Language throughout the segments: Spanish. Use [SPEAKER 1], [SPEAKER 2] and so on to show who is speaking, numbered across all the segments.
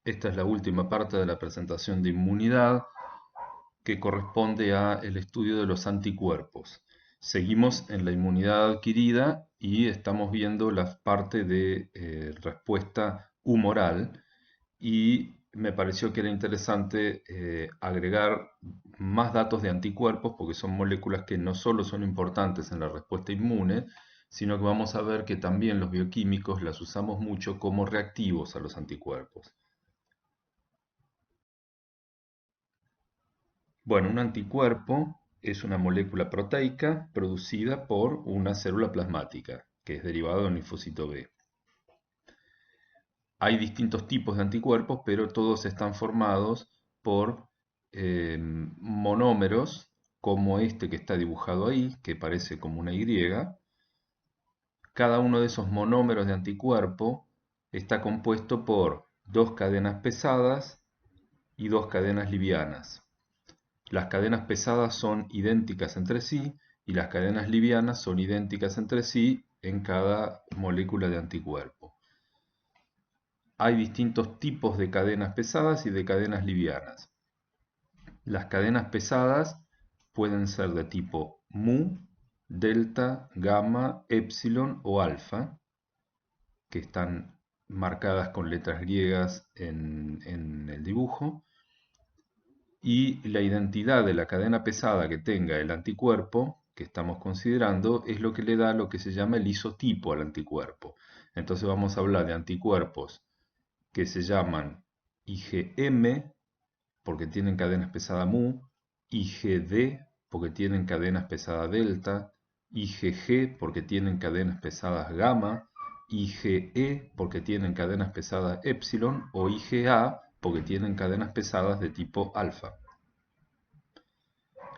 [SPEAKER 1] Esta es la última parte de la presentación de inmunidad que corresponde a el estudio de los anticuerpos. Seguimos en la inmunidad adquirida y estamos viendo la parte de respuesta humoral y me pareció que era interesante agregar más datos de anticuerpos porque son moléculas que no solo son importantes en la respuesta inmune, sino que vamos a ver que también los bioquímicos las usamos mucho como reactivos a los anticuerpos. Bueno, un anticuerpo es una molécula proteica producida por una célula plasmática, que es derivado de un linfocito B. Hay distintos tipos de anticuerpos, pero todos están formados por monómeros, como este que está dibujado ahí, que parece como una Y. Cada uno de esos monómeros de anticuerpo está compuesto por dos cadenas pesadas y dos cadenas livianas. Las cadenas pesadas son idénticas entre sí y las cadenas livianas son idénticas entre sí en cada molécula de anticuerpo. Hay distintos tipos de cadenas pesadas y de cadenas livianas. Las cadenas pesadas pueden ser de tipo mu, delta, gamma, epsilon o alfa, que están marcadas con letras griegas en el dibujo, y la identidad de la cadena pesada que tenga el anticuerpo que estamos considerando es lo que le da lo que se llama el isotipo al anticuerpo. Entonces vamos a hablar de anticuerpos que se llaman IgM porque tienen cadenas pesada mu, IgD porque tienen cadenas pesadas delta, IgG porque tienen cadenas pesadas gamma, IgE porque tienen cadenas pesadas epsilon o IgA porque tienen cadenas pesadas de tipo alfa.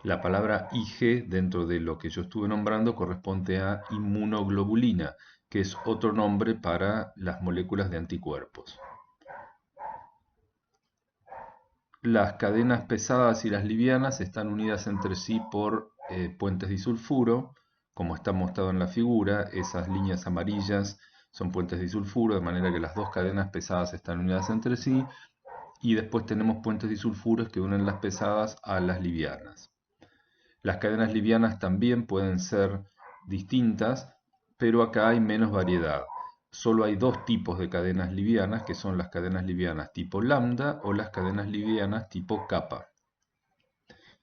[SPEAKER 1] La palabra Ig dentro de lo que yo estuve nombrando corresponde a inmunoglobulina, que es otro nombre para las moléculas de anticuerpos. Las cadenas pesadas y las livianas están unidas entre sí por puentes disulfuro, como está mostrado en la figura. Esas líneas amarillas son puentes disulfuro, de manera que las dos cadenas pesadas están unidas entre sí, y después tenemos puentes disulfuros que unen las pesadas a las livianas. Las cadenas livianas también pueden ser distintas, pero acá hay menos variedad. Solo hay dos tipos de cadenas livianas, que son las cadenas livianas tipo lambda o las cadenas livianas tipo kappa.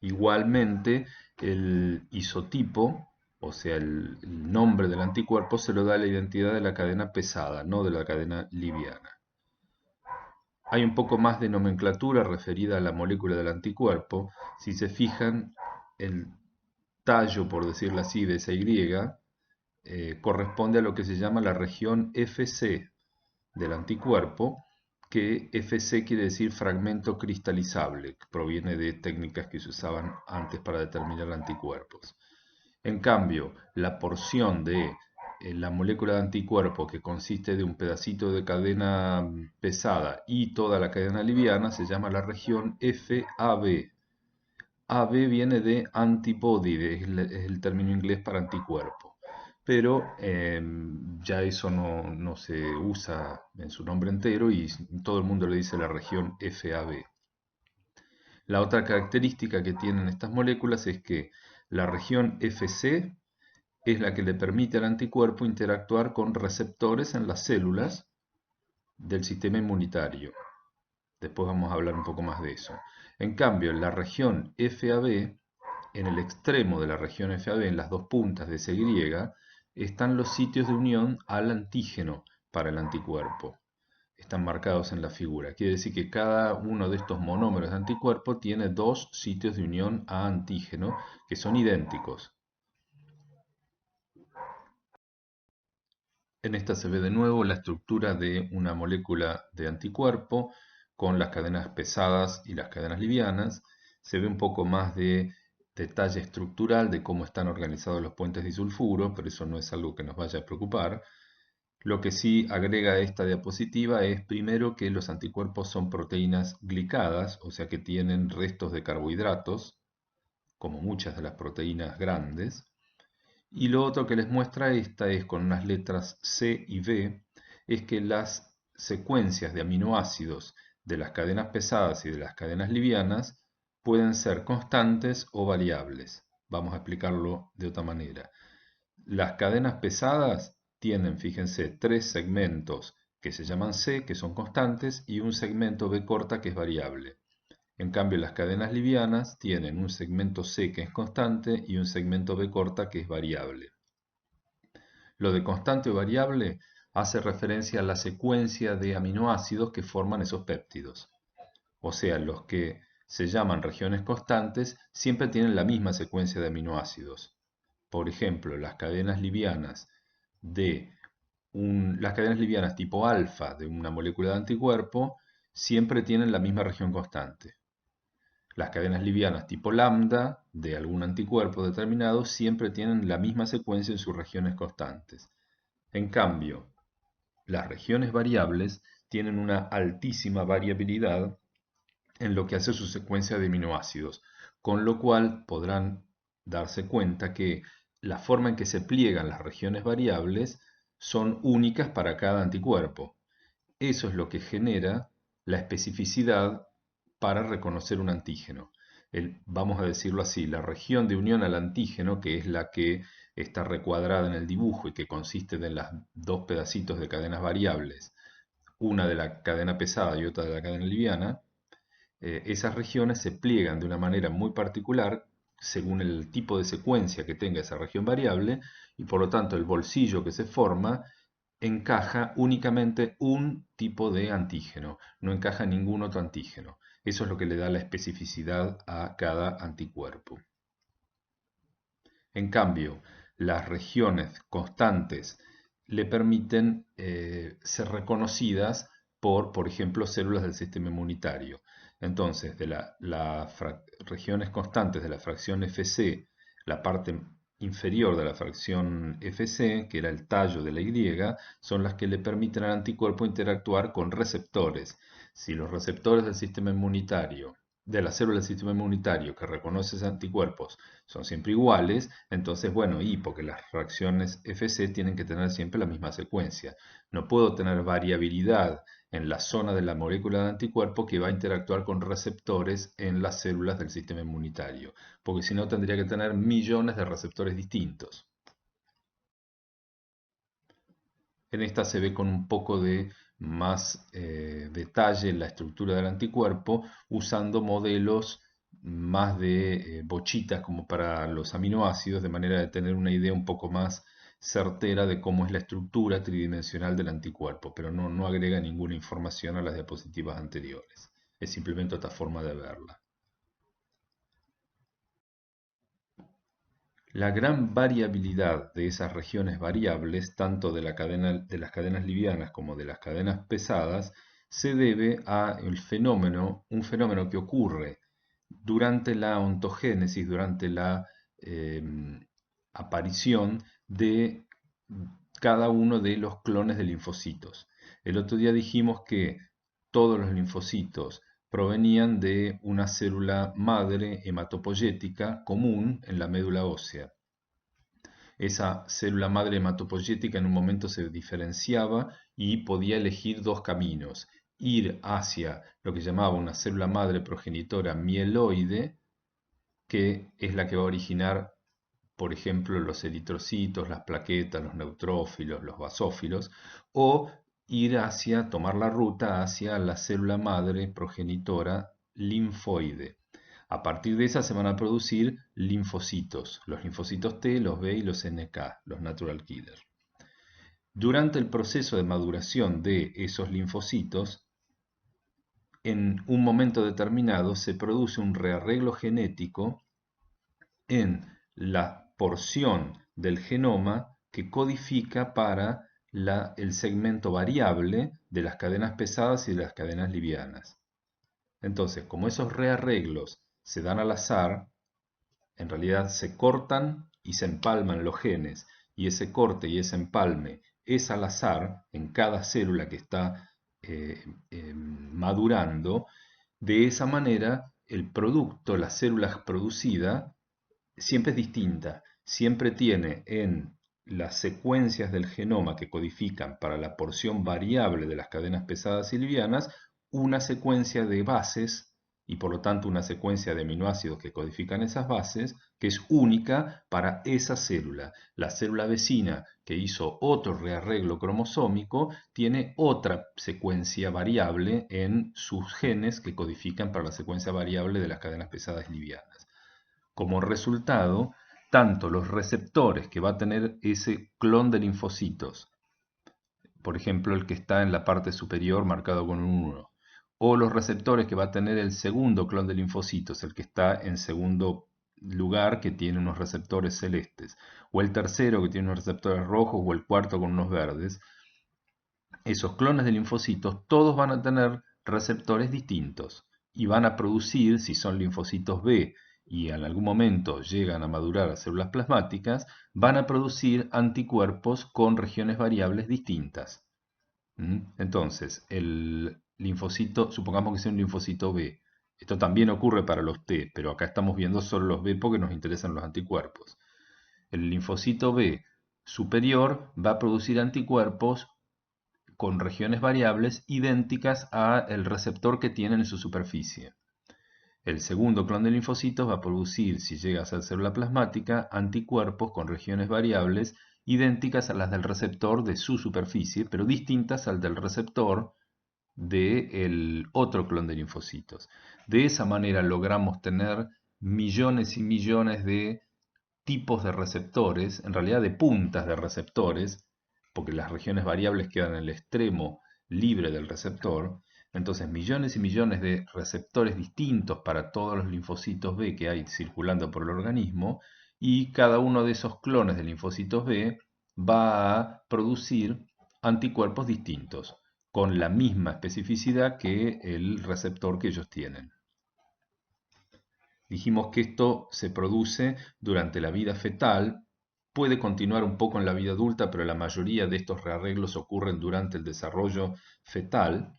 [SPEAKER 1] Igualmente, el isotipo, o sea, el nombre del anticuerpo, se lo da la identidad de la cadena pesada, no de la cadena liviana. Hay un poco más de nomenclatura referida a la molécula del anticuerpo. Si se fijan, el tallo, por decirlo así, de esa Y, corresponde a lo que se llama la región Fc del anticuerpo, que Fc quiere decir fragmento cristalizable, que proviene de técnicas que se usaban antes para determinar anticuerpos. En cambio, la porción de la molécula de anticuerpo que consiste de un pedacito de cadena pesada y toda la cadena liviana se llama la región Fab. AB viene de antibody, es el término inglés para anticuerpo, pero ya eso no se usa en su nombre entero y todo el mundo le dice la región FAB. La otra característica que tienen estas moléculas es que la región FC es la que le permite al anticuerpo interactuar con receptores en las células del sistema inmunitario. Después vamos a hablar un poco más de eso. En cambio, en la región FAB, en el extremo de la región FAB, en las dos puntas de esa Y, están los sitios de unión al antígeno para el anticuerpo. Están marcados en la figura. Quiere decir que cada uno de estos monómeros de anticuerpo tiene dos sitios de unión a antígeno que son idénticos. En esta se ve de nuevo la estructura de una molécula de anticuerpo con las cadenas pesadas y las cadenas livianas. Se ve un poco más de detalle estructural de cómo están organizados los puentes disulfuro, pero eso no es algo que nos vaya a preocupar. Lo que sí agrega esta diapositiva es primero que los anticuerpos son proteínas glicadas, o sea que tienen restos de carbohidratos, como muchas de las proteínas grandes. Y lo otro que les muestra esta es con unas letras C y B, es que las secuencias de aminoácidos de las cadenas pesadas y de las cadenas livianas pueden ser constantes o variables. Vamos a explicarlo de otra manera. Las cadenas pesadas tienen, fíjense, tres segmentos que se llaman C, que son constantes, y un segmento B corta que es variable. En cambio, las cadenas livianas tienen un segmento C que es constante y un segmento B corta que es variable. Lo de constante o variable hace referencia a la secuencia de aminoácidos que forman esos péptidos. O sea, los que se llaman regiones constantes siempre tienen la misma secuencia de aminoácidos. Por ejemplo, las cadenas livianas tipo alfa de una molécula de anticuerpo siempre tienen la misma región constante. Las cadenas livianas tipo lambda de algún anticuerpo determinado siempre tienen la misma secuencia en sus regiones constantes. En cambio, las regiones variables tienen una altísima variabilidad en lo que hace su secuencia de aminoácidos, con lo cual podrán darse cuenta que la forma en que se pliegan las regiones variables son únicas para cada anticuerpo. Eso es lo que genera la especificidad para reconocer un antígeno. Vamos a decirlo así, la región de unión al antígeno, que es la que está recuadrada en el dibujo y que consiste de los dos pedacitos de cadenas variables, una de la cadena pesada y otra de la cadena liviana, esas regiones se pliegan de una manera muy particular según el tipo de secuencia que tenga esa región variable y por lo tanto el bolsillo que se forma encaja únicamente un tipo de antígeno, no encaja ningún otro antígeno. Eso es lo que le da la especificidad a cada anticuerpo. En cambio, las regiones constantes le permiten ser reconocidas por ejemplo, células del sistema inmunitario. Entonces, de las regiones constantes de la fracción Fc, la parte inferior de la fracción Fc, que era el tallo de la Y, son las que le permiten al anticuerpo interactuar con receptores. Si los receptores del sistema inmunitario, de las células del sistema inmunitario que reconoce esos anticuerpos, son siempre iguales, entonces, bueno, y porque las reacciones Fc tienen que tener siempre la misma secuencia. No puedo tener variabilidad en la zona de la molécula de anticuerpo que va a interactuar con receptores en las células del sistema inmunitario, porque si no tendría que tener millones de receptores distintos. En esta se ve con un poco de más detalle la estructura del anticuerpo usando modelos más de bochitas como para los aminoácidos, de manera de tener una idea un poco más certera de cómo es la estructura tridimensional del anticuerpo, pero no agrega ninguna información a las diapositivas anteriores. Es simplemente otra forma de verla. La gran variabilidad de esas regiones variables, tanto de las cadenas livianas como de las cadenas pesadas, se debe a un fenómeno que ocurre durante la ontogénesis, durante la aparición de cada uno de los clones de linfocitos. El otro día dijimos que todos los linfocitos provenían de una célula madre hematopoyética común en la médula ósea. Esa célula madre hematopoyética en un momento se diferenciaba y podía elegir dos caminos: ir hacia lo que llamaba una célula madre progenitora mieloide, que es la que va a originar, por ejemplo, los eritrocitos, las plaquetas, los neutrófilos, los basófilos, o tomar la ruta hacia la célula madre progenitora linfoide. A partir de esa se van a producir linfocitos, los linfocitos T, los B y los NK, los natural killer. Durante el proceso de maduración de esos linfocitos, en un momento determinado se produce un rearreglo genético en la porción del genoma que codifica para el segmento variable de las cadenas pesadas y de las cadenas livianas. Entonces, como esos rearreglos se dan al azar, en realidad se cortan y se empalman los genes, y ese corte y ese empalme es al azar en cada célula que está madurando. De esa manera, el producto, la célula producida, siempre es distinta, siempre tiene en las secuencias del genoma que codifican para la porción variable de las cadenas pesadas y livianas una secuencia de bases y por lo tanto una secuencia de aminoácidos que codifican esas bases que es única para esa célula. La célula vecina que hizo otro rearreglo cromosómico tiene otra secuencia variable en sus genes que codifican para la secuencia variable de las cadenas pesadas livianas. Como resultado, tanto los receptores que va a tener ese clon de linfocitos, por ejemplo el que está en la parte superior marcado con un 1, o los receptores que va a tener el segundo clon de linfocitos, el que está en segundo lugar que tiene unos receptores celestes, o el tercero que tiene unos receptores rojos, o el cuarto con unos verdes, esos clones de linfocitos todos van a tener receptores distintos y van a producir, si son linfocitos B y en algún momento llegan a madurar a células plasmáticas, van a producir anticuerpos con regiones variables distintas. Entonces, el linfocito, supongamos que sea un linfocito B. Esto también ocurre para los T, pero acá estamos viendo solo los B porque nos interesan los anticuerpos. El linfocito B superior va a producir anticuerpos con regiones variables idénticas al receptor que tienen en su superficie. El segundo clon de linfocitos va a producir, si llega a ser célula plasmática, anticuerpos con regiones variables idénticas a las del receptor de su superficie, pero distintas al del receptor del otro clon de linfocitos. De esa manera logramos tener millones y millones de tipos de receptores, en realidad de puntas de receptores, porque las regiones variables quedan en el extremo libre del receptor. Entonces, millones y millones de receptores distintos para todos los linfocitos B que hay circulando por el organismo, y cada uno de esos clones de linfocitos B va a producir anticuerpos distintos, con la misma especificidad que el receptor que ellos tienen. Dijimos que esto se produce durante la vida fetal, puede continuar un poco en la vida adulta, pero la mayoría de estos rearreglos ocurren durante el desarrollo fetal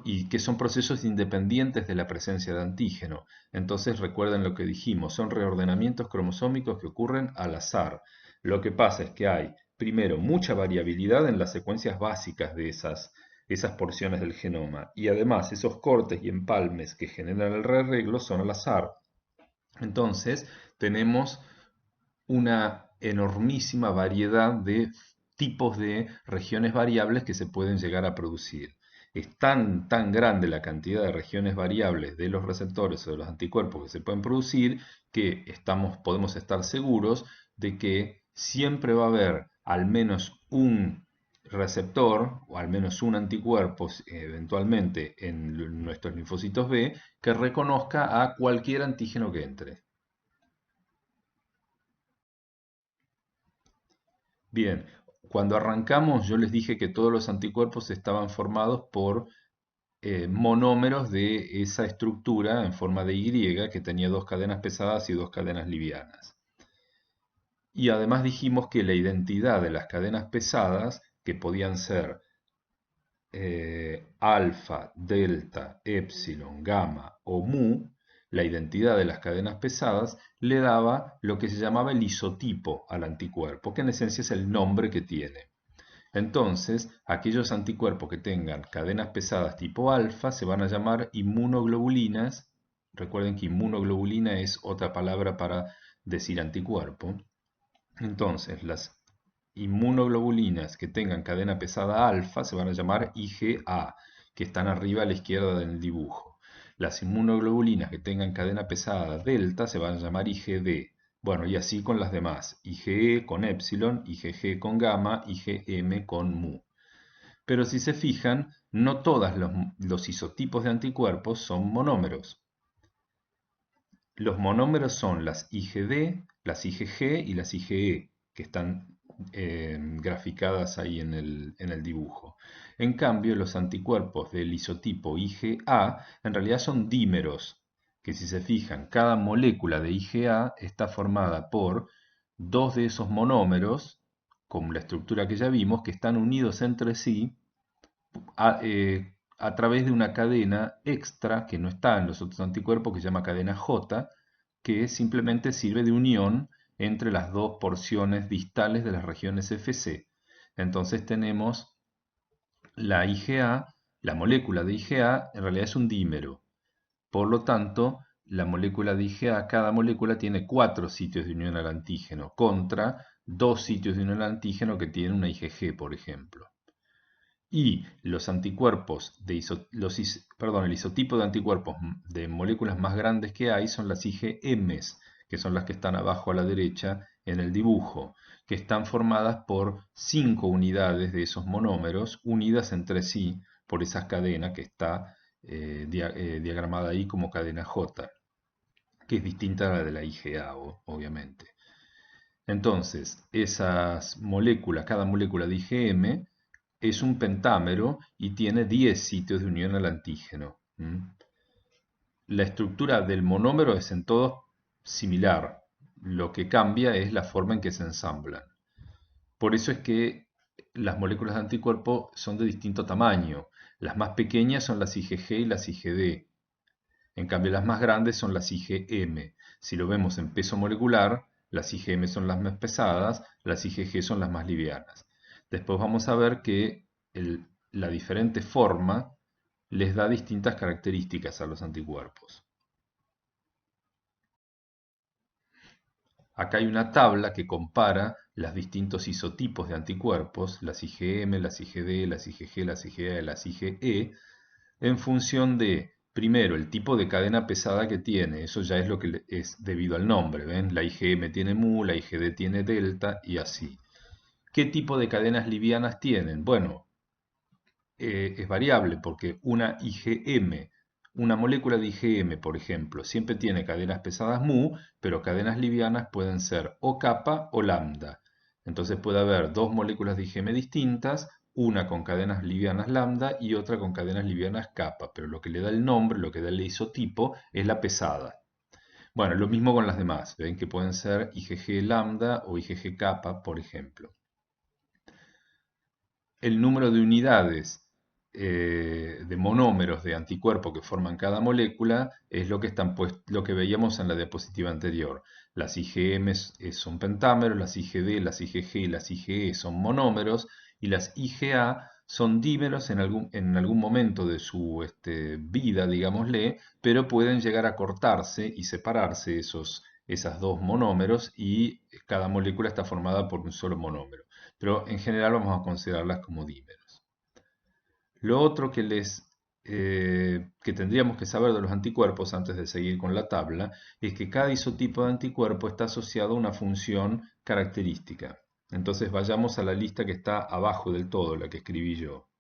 [SPEAKER 1] y que son procesos independientes de la presencia de antígeno. Entonces recuerden lo que dijimos, son reordenamientos cromosómicos que ocurren al azar. Lo que pasa es que hay, primero, mucha variabilidad en las secuencias básicas de esas porciones del genoma, y además esos cortes y empalmes que generan el rearreglo son al azar. Entonces tenemos una enormísima variedad de tipos de regiones variables que se pueden llegar a producir. Es tan grande la cantidad de regiones variables de los receptores o de los anticuerpos que se pueden producir que podemos estar seguros de que siempre va a haber al menos un receptor o al menos un anticuerpo eventualmente en nuestros linfocitos B que reconozca a cualquier antígeno que entre. Bien, cuando arrancamos yo les dije que todos los anticuerpos estaban formados por monómeros de esa estructura en forma de Y que tenía dos cadenas pesadas y dos cadenas livianas. Y además dijimos que la identidad de las cadenas pesadas, que podían ser alfa, delta, epsilon, gamma o mu, la identidad de las cadenas pesadas le daba lo que se llamaba el isotipo al anticuerpo, que en esencia es el nombre que tiene. Entonces, aquellos anticuerpos que tengan cadenas pesadas tipo alfa se van a llamar inmunoglobulinas. Recuerden que inmunoglobulina es otra palabra para decir anticuerpo. Entonces, las inmunoglobulinas que tengan cadena pesada alfa se van a llamar IgA, que están arriba a la izquierda del dibujo. Las inmunoglobulinas que tengan cadena pesada delta se van a llamar IgD. Bueno, y así con las demás. IgE con epsilon, IgG con gamma, IgM con mu. Pero si se fijan, no todos los isotipos de anticuerpos son monómeros. Los monómeros son las IgD, las IgG y las IgE, que están graficadas ahí en el dibujo. En cambio, los anticuerpos del isotipo IgA en realidad son dímeros, que si se fijan, cada molécula de IgA está formada por dos de esos monómeros, con la estructura que ya vimos, que están unidos entre sí a través de una cadena extra que no está en los otros anticuerpos, que se llama cadena J, que simplemente sirve de unión entre las dos porciones distales de las regiones FC. Entonces tenemos la IgA La molécula de IgA en realidad es un dímero. Por lo tanto, la molécula de IgA, cada molécula tiene 4 sitios de unión al antígeno, contra 2 sitios de unión al antígeno que tiene una IgG, por ejemplo. Y los anticuerpos el isotipo de anticuerpos de moléculas más grandes que hay son las IgMs, que son las que están abajo a la derecha en el dibujo, que están formadas por 5 unidades de esos monómeros unidas entre sí por esa cadena que está diagramada ahí como cadena J, que es distinta a la de la IgA, obviamente. Entonces, esas moléculas, cada molécula de IgM es un pentámero y tiene 10 sitios de unión al antígeno. La estructura del monómero es en todos similar. Lo que cambia es la forma en que se ensamblan. Por eso es que las moléculas de anticuerpo son de distinto tamaño. Las más pequeñas son las IgG y las IgD. En cambio, las más grandes son las IgM. Si lo vemos en peso molecular, las IgM son las más pesadas, las IgG son las más livianas. Después vamos a ver que la diferente forma les da distintas características a los anticuerpos. Acá hay una tabla que compara los distintos isotipos de anticuerpos, las IgM, las IgD, las IgG, las IgA y las IgE, en función de, primero, el tipo de cadena pesada que tiene. Eso ya es lo que es debido al nombre, ¿ven? La IgM tiene mu, la IgD tiene delta y así. ¿Qué tipo de cadenas livianas tienen? Bueno, es variable porque una IgM, una molécula de IgM, por ejemplo, siempre tiene cadenas pesadas mu, pero cadenas livianas pueden ser o kappa o lambda. Entonces puede haber dos moléculas de IgM distintas, una con cadenas livianas lambda y otra con cadenas livianas kappa, pero lo que le da el nombre, lo que da el isotipo, es la pesada. Bueno, lo mismo con las demás, ven que pueden ser IgG lambda o IgG kappa, por ejemplo. El número de unidades de monómeros de anticuerpo que forman cada molécula es lo que, lo que veíamos en la diapositiva anterior. Las IgM son pentámeros, las IgD, las IgG y las IgE son monómeros y las IgA son dímeros en algún momento de su vida, digámosle, pero pueden llegar a cortarse y separarse esas dos monómeros y cada molécula está formada por un solo monómero. Pero en general vamos a considerarlas como dímeros. Lo otro que tendríamos que saber de los anticuerpos antes de seguir con la tabla es que cada isotipo de anticuerpo está asociado a una función característica. Entonces vayamos a la lista que está abajo del todo, la que escribí yo.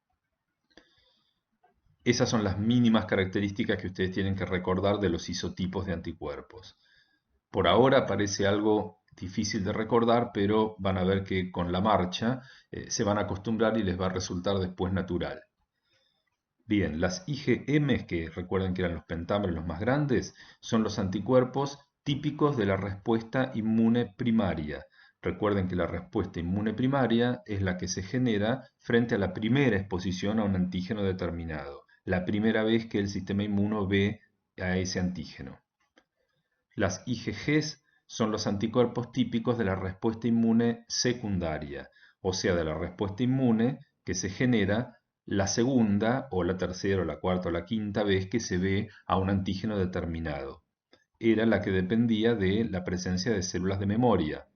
[SPEAKER 1] Esas son las mínimas características que ustedes tienen que recordar de los isotipos de anticuerpos. Por ahora parece algo difícil de recordar, pero van a ver que con la marcha se van a acostumbrar y les va a resultar después natural. Bien, las IgM, que recuerden que eran los pentámeros los más grandes, son los anticuerpos típicos de la respuesta inmune primaria. Recuerden que la respuesta inmune primaria es la que se genera frente a la primera exposición a un antígeno determinado, la primera vez que el sistema inmuno ve a ese antígeno. Las IgGs son los anticuerpos típicos de la respuesta inmune secundaria, o sea, de la respuesta inmune que se genera la segunda o la tercera o la cuarta o la quinta vez que se ve a un antígeno determinado. Era la que dependía de la presencia de células de memoria.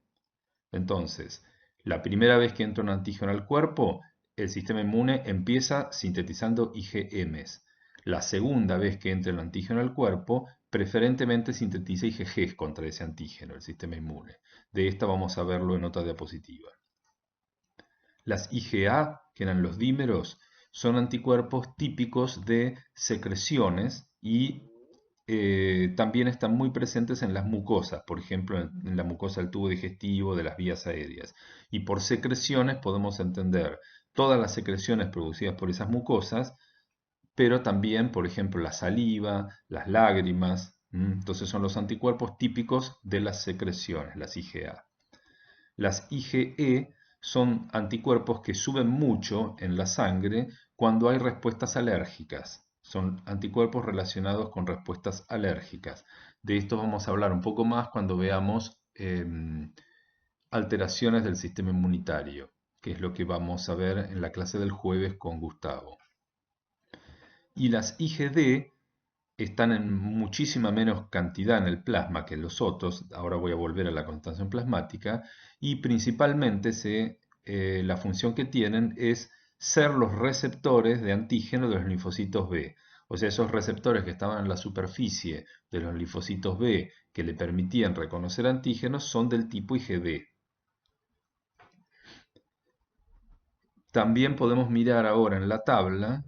[SPEAKER 1] Entonces, la primera vez que entra un antígeno al cuerpo, el sistema inmune empieza sintetizando IgMs. La segunda vez que entra el antígeno al cuerpo, preferentemente sintetiza IgGs contra ese antígeno, el sistema inmune. De esta vamos a verlo en otra diapositiva. Las IgA, que eran los dímeros, son anticuerpos típicos de secreciones y también están muy presentes en las mucosas, por ejemplo, en la mucosa del tubo digestivo, de las vías aéreas. Y por secreciones podemos entender todas las secreciones producidas por esas mucosas, pero también, por ejemplo, la saliva, las lágrimas. Entonces son los anticuerpos típicos de las secreciones, las IgA. Las IgE son anticuerpos que suben mucho en la sangre cuando hay respuestas alérgicas. Son anticuerpos relacionados con respuestas alérgicas. De esto vamos a hablar un poco más cuando veamos alteraciones del sistema inmunitario, que es lo que vamos a ver en la clase del jueves con Gustavo. Y las IgD están en muchísima menos cantidad en el plasma que los otros, ahora voy a volver a la concentración plasmática, y principalmente la función que tienen es ser los receptores de antígeno de los linfocitos B. O sea, esos receptores que estaban en la superficie de los linfocitos B que le permitían reconocer antígenos son del tipo IgD. También podemos mirar ahora en la tabla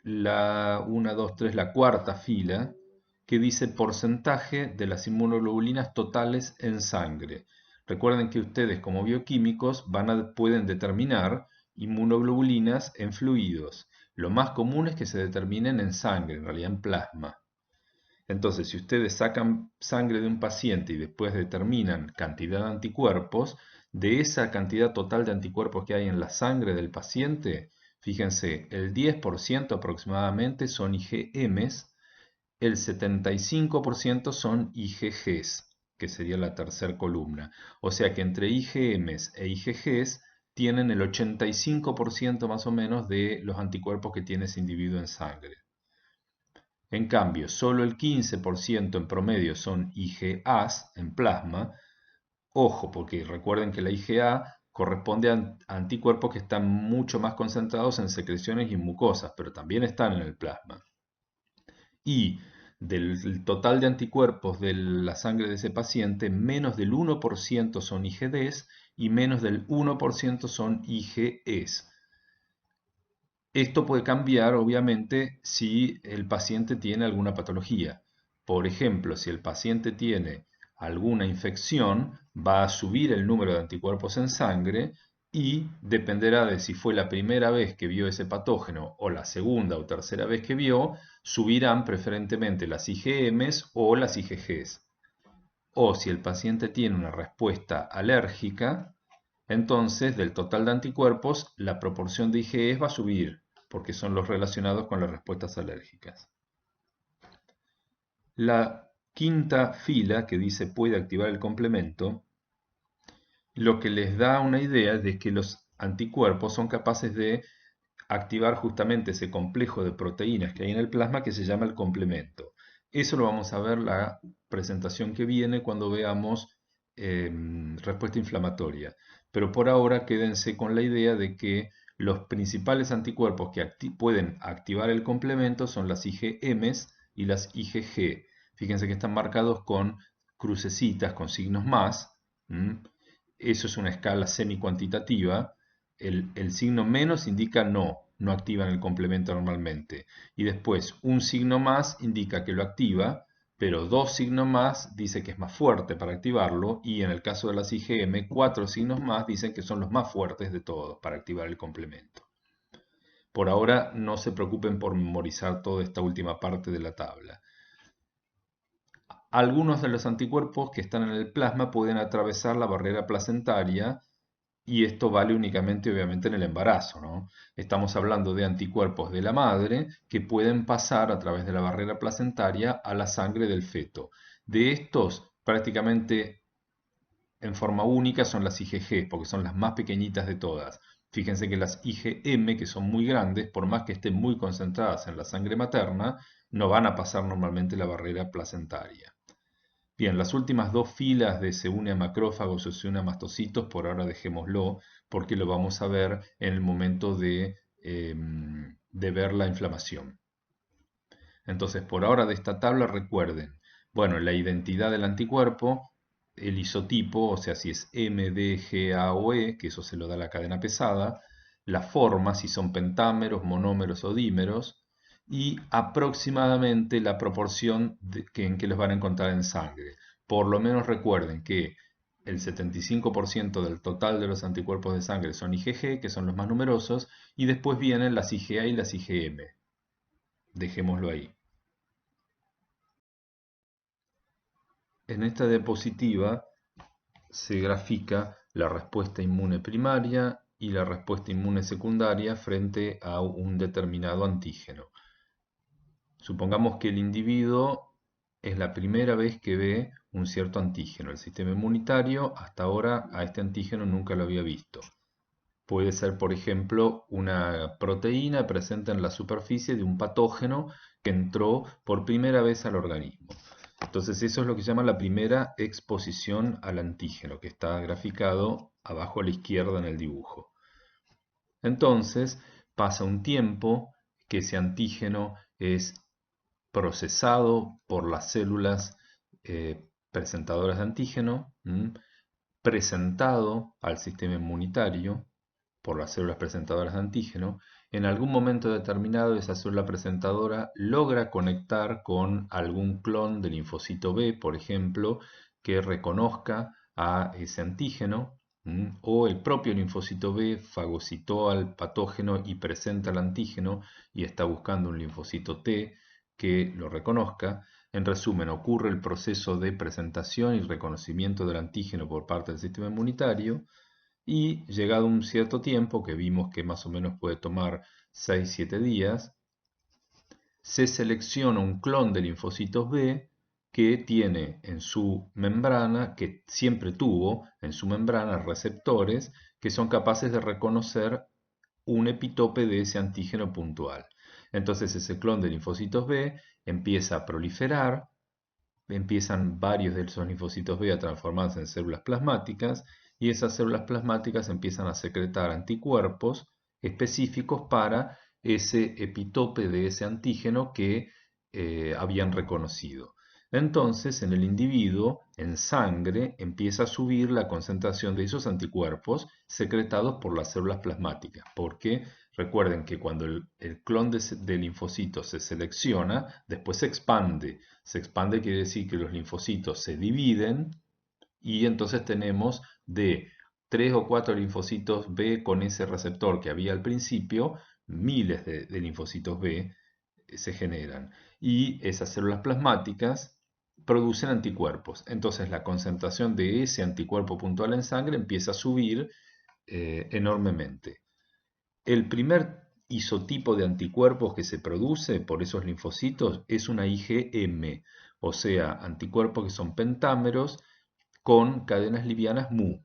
[SPEAKER 1] la 1, 2, 3, la cuarta fila, que dice porcentaje de las inmunoglobulinas totales en sangre. Recuerden que ustedes como bioquímicos pueden determinar inmunoglobulinas en fluidos. Lo más común es que se determinen en sangre, en realidad en plasma. Entonces, si ustedes sacan sangre de un paciente y después determinan cantidad de anticuerpos, de esa cantidad total de anticuerpos que hay en la sangre del paciente, fíjense, el 10% aproximadamente son IgMs, el 75% son IgGs, que sería la tercera columna. O sea que entre IgMs e IgGs tienen el 85% más o menos de los anticuerpos que tiene ese individuo en sangre. En cambio, solo el 15% en promedio son IgAs en plasma. Ojo, porque recuerden que la IgA corresponde a anticuerpos que están mucho más concentrados en secreciones y en mucosas, pero también están en el plasma. Y del total de anticuerpos de la sangre de ese paciente, menos del 1% son IgDs y menos del 1% son IgEs. Esto puede cambiar, obviamente, si el paciente tiene alguna patología. Por ejemplo, si el paciente tiene alguna infección, va a subir el número de anticuerpos en sangre y dependerá de si fue la primera vez que vio ese patógeno o la segunda o tercera vez que vio, subirán preferentemente las IgMs o las IgGs. O si el paciente tiene una respuesta alérgica, entonces del total de anticuerpos la proporción de IgEs va a subir, porque son los relacionados con las respuestas alérgicas. La quinta fila que dice puede activar el complemento, lo que les da una idea de que los anticuerpos son capaces de activar justamente ese complejo de proteínas que hay en el plasma que se llama el complemento. Eso lo vamos a ver la presentación que viene cuando veamos respuesta inflamatoria. Pero por ahora quédense con la idea de que los principales anticuerpos que pueden activar el complemento son las IgMs y las IgG. Fíjense que están marcados con crucecitas, con signos más. Eso es una escala semi-cuantitativa. El signo menos indica no activan el complemento normalmente. Y después un signo más indica que lo activa, pero dos signos más dice que es más fuerte para activarlo. Y en el caso de las IgM, cuatro signos más dicen que son los más fuertes de todos para activar el complemento. Por ahora no se preocupen por memorizar toda esta última parte de la tabla. Algunos de los anticuerpos que están en el plasma pueden atravesar la barrera placentaria. Y esto vale únicamente, obviamente, en el embarazo, ¿no? Estamos hablando de anticuerpos de la madre que pueden pasar a través de la barrera placentaria a la sangre del feto. De estos, prácticamente en forma única son las IgG, porque son las más pequeñitas de todas. Fíjense que las IgM, que son muy grandes, por más que estén muy concentradas en la sangre materna, no van a pasar normalmente la barrera placentaria. Bien, las últimas dos filas de se une a macrófagos o se une a mastocitos, por ahora dejémoslo, porque lo vamos a ver en el momento de ver la inflamación. Entonces, por ahora de esta tabla recuerden, bueno, la identidad del anticuerpo, el isotipo, o sea, si es M, D, G, A o E, que eso se lo da la cadena pesada, la forma, si son pentámeros, monómeros o dímeros, y aproximadamente la proporción en que los van a encontrar en sangre. Por lo menos recuerden que el 75% del total de los anticuerpos de sangre son IgG, que son los más numerosos, y después vienen las IgA y las IgM. Dejémoslo ahí. En esta diapositiva se grafica la respuesta inmune primaria y la respuesta inmune secundaria frente a un determinado antígeno. Supongamos que el individuo es la primera vez que ve un cierto antígeno. El sistema inmunitario hasta ahora a este antígeno nunca lo había visto. Puede ser, por ejemplo, una proteína presente en la superficie de un patógeno que entró por primera vez al organismo. Entonces eso es lo que se llama la primera exposición al antígeno, que está graficado abajo a la izquierda en el dibujo. Entonces pasa un tiempo que ese antígeno es procesado por las células presentadoras de antígeno, presentado al sistema inmunitario por las células presentadoras de antígeno. En algún momento determinado esa célula presentadora logra conectar con algún clon de linfocito B, por ejemplo, que reconozca a ese antígeno, o el propio linfocito B fagocitó al patógeno y presenta el antígeno y está buscando un linfocito T que lo reconozca. En resumen, ocurre el proceso de presentación y reconocimiento del antígeno por parte del sistema inmunitario y llegado un cierto tiempo, que vimos que más o menos puede tomar 6-7 días, se selecciona un clon de linfocitos B que tiene en su membrana, que siempre tuvo en su membrana receptores que son capaces de reconocer un epitope de ese antígeno puntual. Entonces ese clon de linfocitos B empieza a proliferar, empiezan varios de esos linfocitos B a transformarse en células plasmáticas y esas células plasmáticas empiezan a secretar anticuerpos específicos para ese epitope de ese antígeno que habían reconocido. Entonces, en el individuo, en sangre, empieza a subir la concentración de esos anticuerpos secretados por las células plasmáticas. Porque recuerden que cuando el clon de linfocitos se selecciona, después se expande. Se expande quiere decir que los linfocitos se dividen y entonces tenemos de 3 o 4 linfocitos B con ese receptor que había al principio, miles de linfocitos B se generan. Y esas células plasmáticas producen anticuerpos. Entonces la concentración de ese anticuerpo puntual en sangre empieza a subir enormemente. El primer isotipo de anticuerpos que se produce por esos linfocitos es una IgM, o sea, anticuerpos que son pentámeros con cadenas livianas mu.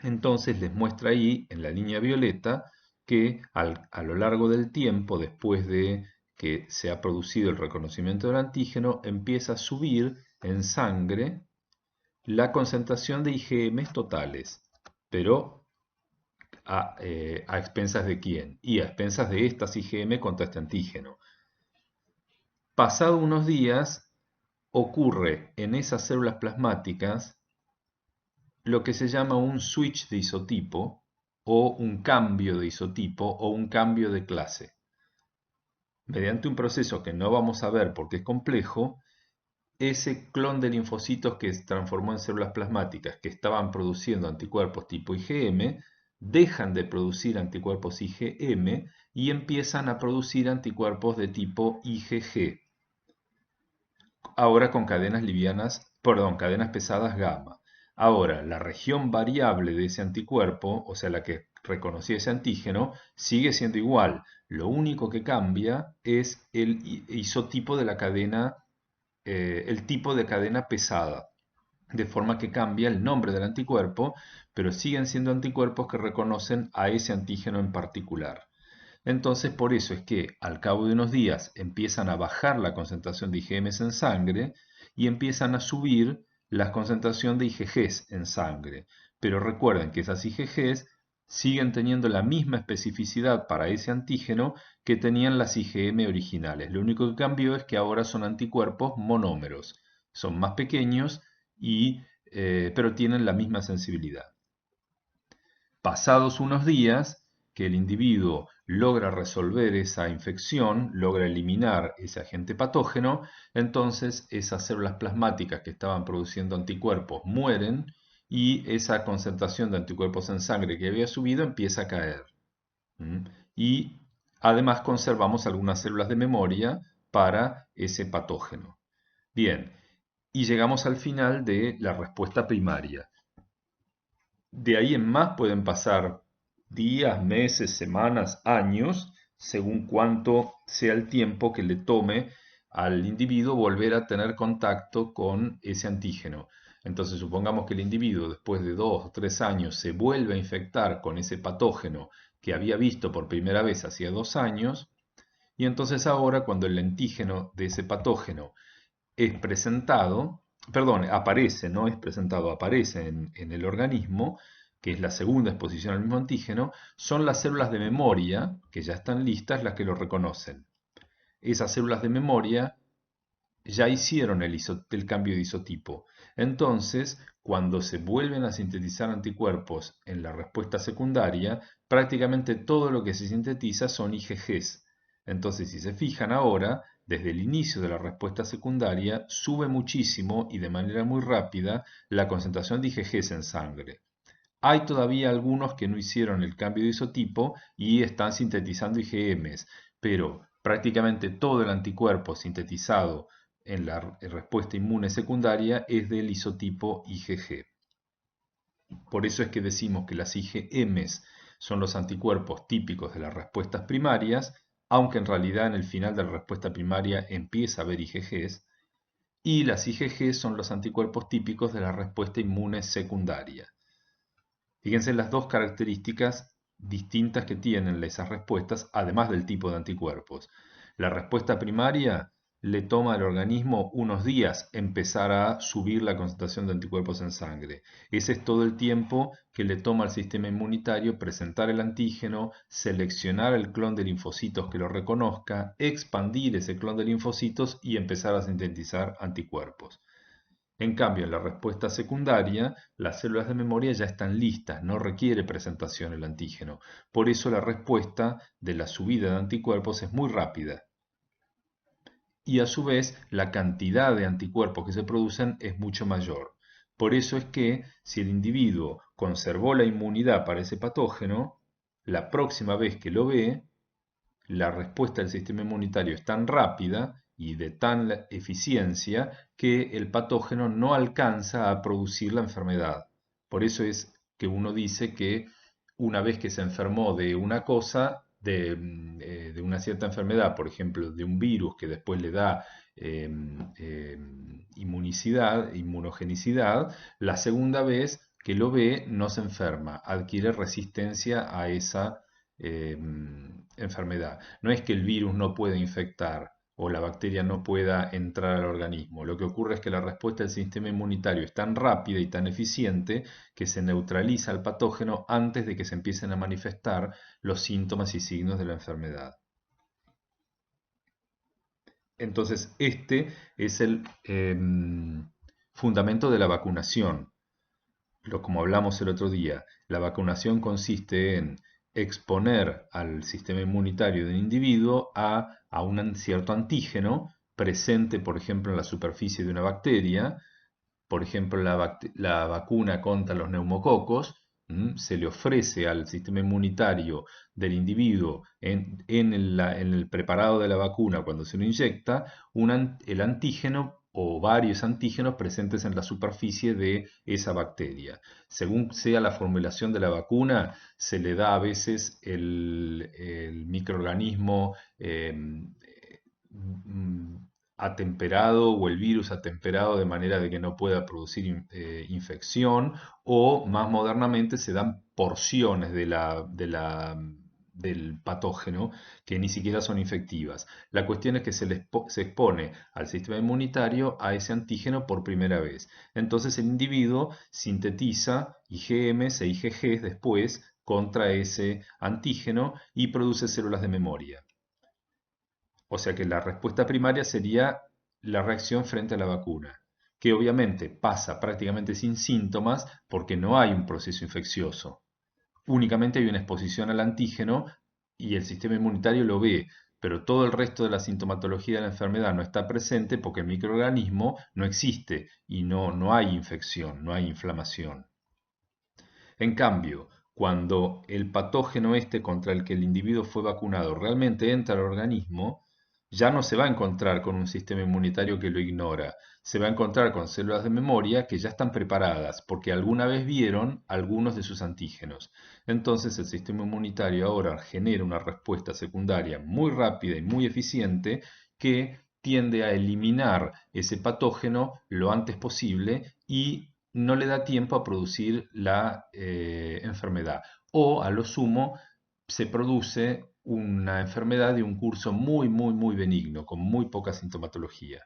[SPEAKER 1] Entonces les muestra ahí en la línea violeta que a lo largo del tiempo, después de que se ha producido el reconocimiento del antígeno, empieza a subir en sangre la concentración de IgM totales, pero a expensas de quién, y a expensas de estas IgM contra este antígeno. Pasado unos días, ocurre en esas células plasmáticas lo que se llama un switch de isotipo, o un cambio de isotipo, o un cambio de clase. Mediante un proceso que no vamos a ver porque es complejo, ese clon de linfocitos que se transformó en células plasmáticas que estaban produciendo anticuerpos tipo IgM, dejan de producir anticuerpos IgM y empiezan a producir anticuerpos de tipo IgG. Ahora con cadenas livianas, perdón, cadenas pesadas gamma. Ahora, la región variable de ese anticuerpo, o sea, la que reconocía ese antígeno, sigue siendo igual. Lo único que cambia es el isotipo de la cadena, el tipo de cadena pesada. De forma que cambia el nombre del anticuerpo, pero siguen siendo anticuerpos que reconocen a ese antígeno en particular. Entonces, por eso es que al cabo de unos días empiezan a bajar la concentración de IgMs en sangre y empiezan a subir la concentración de IgGs en sangre. Pero recuerden que esas IgGs siguen teniendo la misma especificidad para ese antígeno que tenían las IgM originales. Lo único que cambió es que ahora son anticuerpos monómeros. Son más pequeños pero tienen la misma sensibilidad. Pasados unos días, que el individuo logra resolver esa infección, logra eliminar ese agente patógeno, entonces esas células plasmáticas que estaban produciendo anticuerpos mueren y esa concentración de anticuerpos en sangre que había subido empieza a caer. Y además conservamos algunas células de memoria para ese patógeno. Bien, y llegamos al final de la respuesta primaria. De ahí en más pueden pasar días, meses, semanas, años, según cuánto sea el tiempo que le tome al individuo volver a tener contacto con ese antígeno. Entonces supongamos que el individuo después de 2 o 3 años se vuelve a infectar con ese patógeno que había visto por primera vez hacía 2 años, y entonces ahora cuando el antígeno de ese patógeno es presentado, perdón, aparece, no es presentado, aparece en el organismo, que es la segunda exposición al mismo antígeno, son las células de memoria, que ya están listas, las que lo reconocen. Esas células de memoria ya hicieron el cambio de isotipo. Entonces, cuando se vuelven a sintetizar anticuerpos en la respuesta secundaria, prácticamente todo lo que se sintetiza son IgGs. Entonces, si se fijan ahora, desde el inicio de la respuesta secundaria, sube muchísimo y de manera muy rápida la concentración de IgGs en sangre. Hay todavía algunos que no hicieron el cambio de isotipo y están sintetizando IgMs, pero prácticamente todo el anticuerpo sintetizado en la respuesta inmune secundaria es del isotipo IgG. Por eso es que decimos que las IgMs son los anticuerpos típicos de las respuestas primarias, aunque en realidad en el final de la respuesta primaria empieza a haber IgGs, y las IgG son los anticuerpos típicos de la respuesta inmune secundaria. Fíjense las dos características distintas que tienen esas respuestas, además del tipo de anticuerpos. La respuesta primaria le toma al organismo unos días empezar a subir la concentración de anticuerpos en sangre. Ese es todo el tiempo que le toma al sistema inmunitario presentar el antígeno, seleccionar el clon de linfocitos que lo reconozca, expandir ese clon de linfocitos y empezar a sintetizar anticuerpos. En cambio, en la respuesta secundaria, las células de memoria ya están listas, no requiere presentación el antígeno. Por eso la respuesta de la subida de anticuerpos es muy rápida. Y a su vez, la cantidad de anticuerpos que se producen es mucho mayor. Por eso es que, si el individuo conservó la inmunidad para ese patógeno, la próxima vez que lo ve, la respuesta del sistema inmunitario es tan rápida y de tan eficiencia que el patógeno no alcanza a producir la enfermedad. Por eso es que uno dice que una vez que se enfermó de una cosa, de una cierta enfermedad, por ejemplo, de un virus que después le da inmunogenicidad, la segunda vez que lo ve no se enferma, adquiere resistencia a esa enfermedad. No es que el virus no pueda infectar o la bacteria no pueda entrar al organismo. Lo que ocurre es que la respuesta del sistema inmunitario es tan rápida y tan eficiente que se neutraliza el patógeno antes de que se empiecen a manifestar los síntomas y signos de la enfermedad. Entonces, este es el fundamento de la vacunación. Como hablamos el otro día, la vacunación consiste en exponer al sistema inmunitario del individuo a un cierto antígeno presente, por ejemplo, en la superficie de una bacteria. Por ejemplo, la vacuna contra los neumococos se le ofrece al sistema inmunitario del individuo en el preparado de la vacuna cuando se lo inyecta el antígeno o varios antígenos presentes en la superficie de esa bacteria. Según sea la formulación de la vacuna, se le da a veces el microorganismo atemperado o el virus atemperado de manera de que no pueda producir infección, o más modernamente se dan porciones del patógeno que ni siquiera son infectivas. La cuestión es que se expone al sistema inmunitario a ese antígeno por primera vez. Entonces el individuo sintetiza IgMs e IgGs después contra ese antígeno y produce células de memoria. O sea que la respuesta primaria sería la reacción frente a la vacuna, que obviamente pasa prácticamente sin síntomas porque no hay un proceso infeccioso. Únicamente hay una exposición al antígeno y el sistema inmunitario lo ve, pero todo el resto de la sintomatología de la enfermedad no está presente porque el microorganismo no existe y no hay infección, no hay inflamación. En cambio, cuando el patógeno contra el que el individuo fue vacunado realmente entra al organismo, ya no se va a encontrar con un sistema inmunitario que lo ignora, se va a encontrar con células de memoria que ya están preparadas porque alguna vez vieron algunos de sus antígenos. Entonces el sistema inmunitario ahora genera una respuesta secundaria muy rápida y muy eficiente que tiende a eliminar ese patógeno lo antes posible y no le da tiempo a producir la enfermedad. O a lo sumo se produce una enfermedad de un curso muy, muy, muy benigno, con muy poca sintomatología.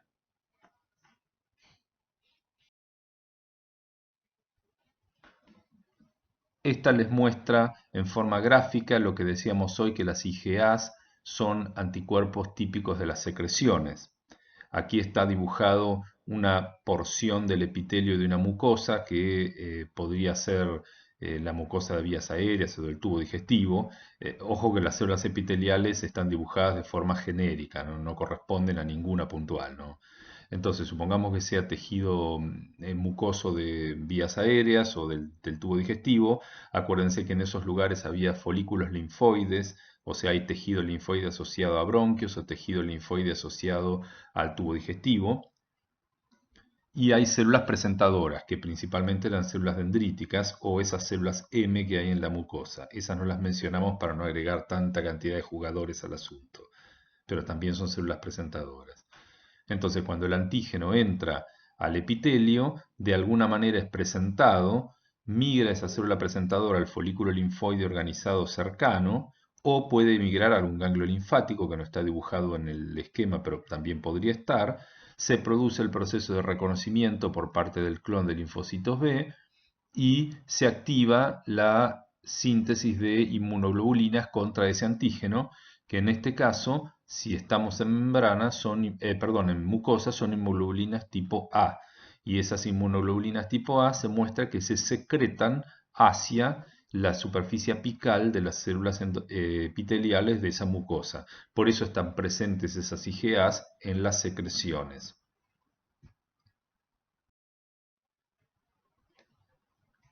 [SPEAKER 1] Esta les muestra en forma gráfica lo que decíamos hoy, que las IgAs son anticuerpos típicos de las secreciones. Aquí está dibujado una porción del epitelio de una mucosa que podría ser la mucosa de vías aéreas o del tubo digestivo. Ojo que las células epiteliales están dibujadas de forma genérica, no corresponden a ninguna puntual, ¿no? Entonces, supongamos que sea tejido mucoso de vías aéreas o del tubo digestivo. Acuérdense que en esos lugares había folículos linfoides, o sea, hay tejido linfoide asociado a bronquios o tejido linfoide asociado al tubo digestivo. Y hay células presentadoras, que principalmente eran células dendríticas o esas células M que hay en la mucosa. Esas no las mencionamos para no agregar tanta cantidad de jugadores al asunto, pero también son células presentadoras. Entonces, cuando el antígeno entra al epitelio, de alguna manera es presentado, migra esa célula presentadora al folículo linfoide organizado cercano, o puede migrar a algún ganglio linfático que no está dibujado en el esquema, pero también podría estar. Se produce el proceso de reconocimiento por parte del clon de linfocitos B y se activa la síntesis de inmunoglobulinas contra ese antígeno, que en este caso, si estamos en membrana, en mucosa, son inmunoglobulinas tipo A. Y esas inmunoglobulinas tipo A se muestra que se secretan hacia la superficie apical de las células epiteliales de esa mucosa. Por eso están presentes esas IgAs en las secreciones.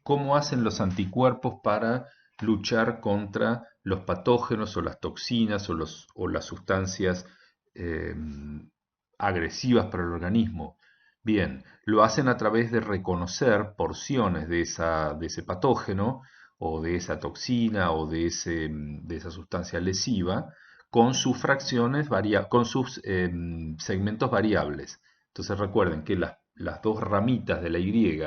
[SPEAKER 1] ¿Cómo hacen los anticuerpos para luchar contra los patógenos o las toxinas o las sustancias eh, agresivas para el organismo? Bien, lo hacen a través de reconocer porciones de ese patógeno o de esa toxina o de esa sustancia lesiva con sus fracciones, con sus segmentos variables. Entonces recuerden que las dos ramitas de la Y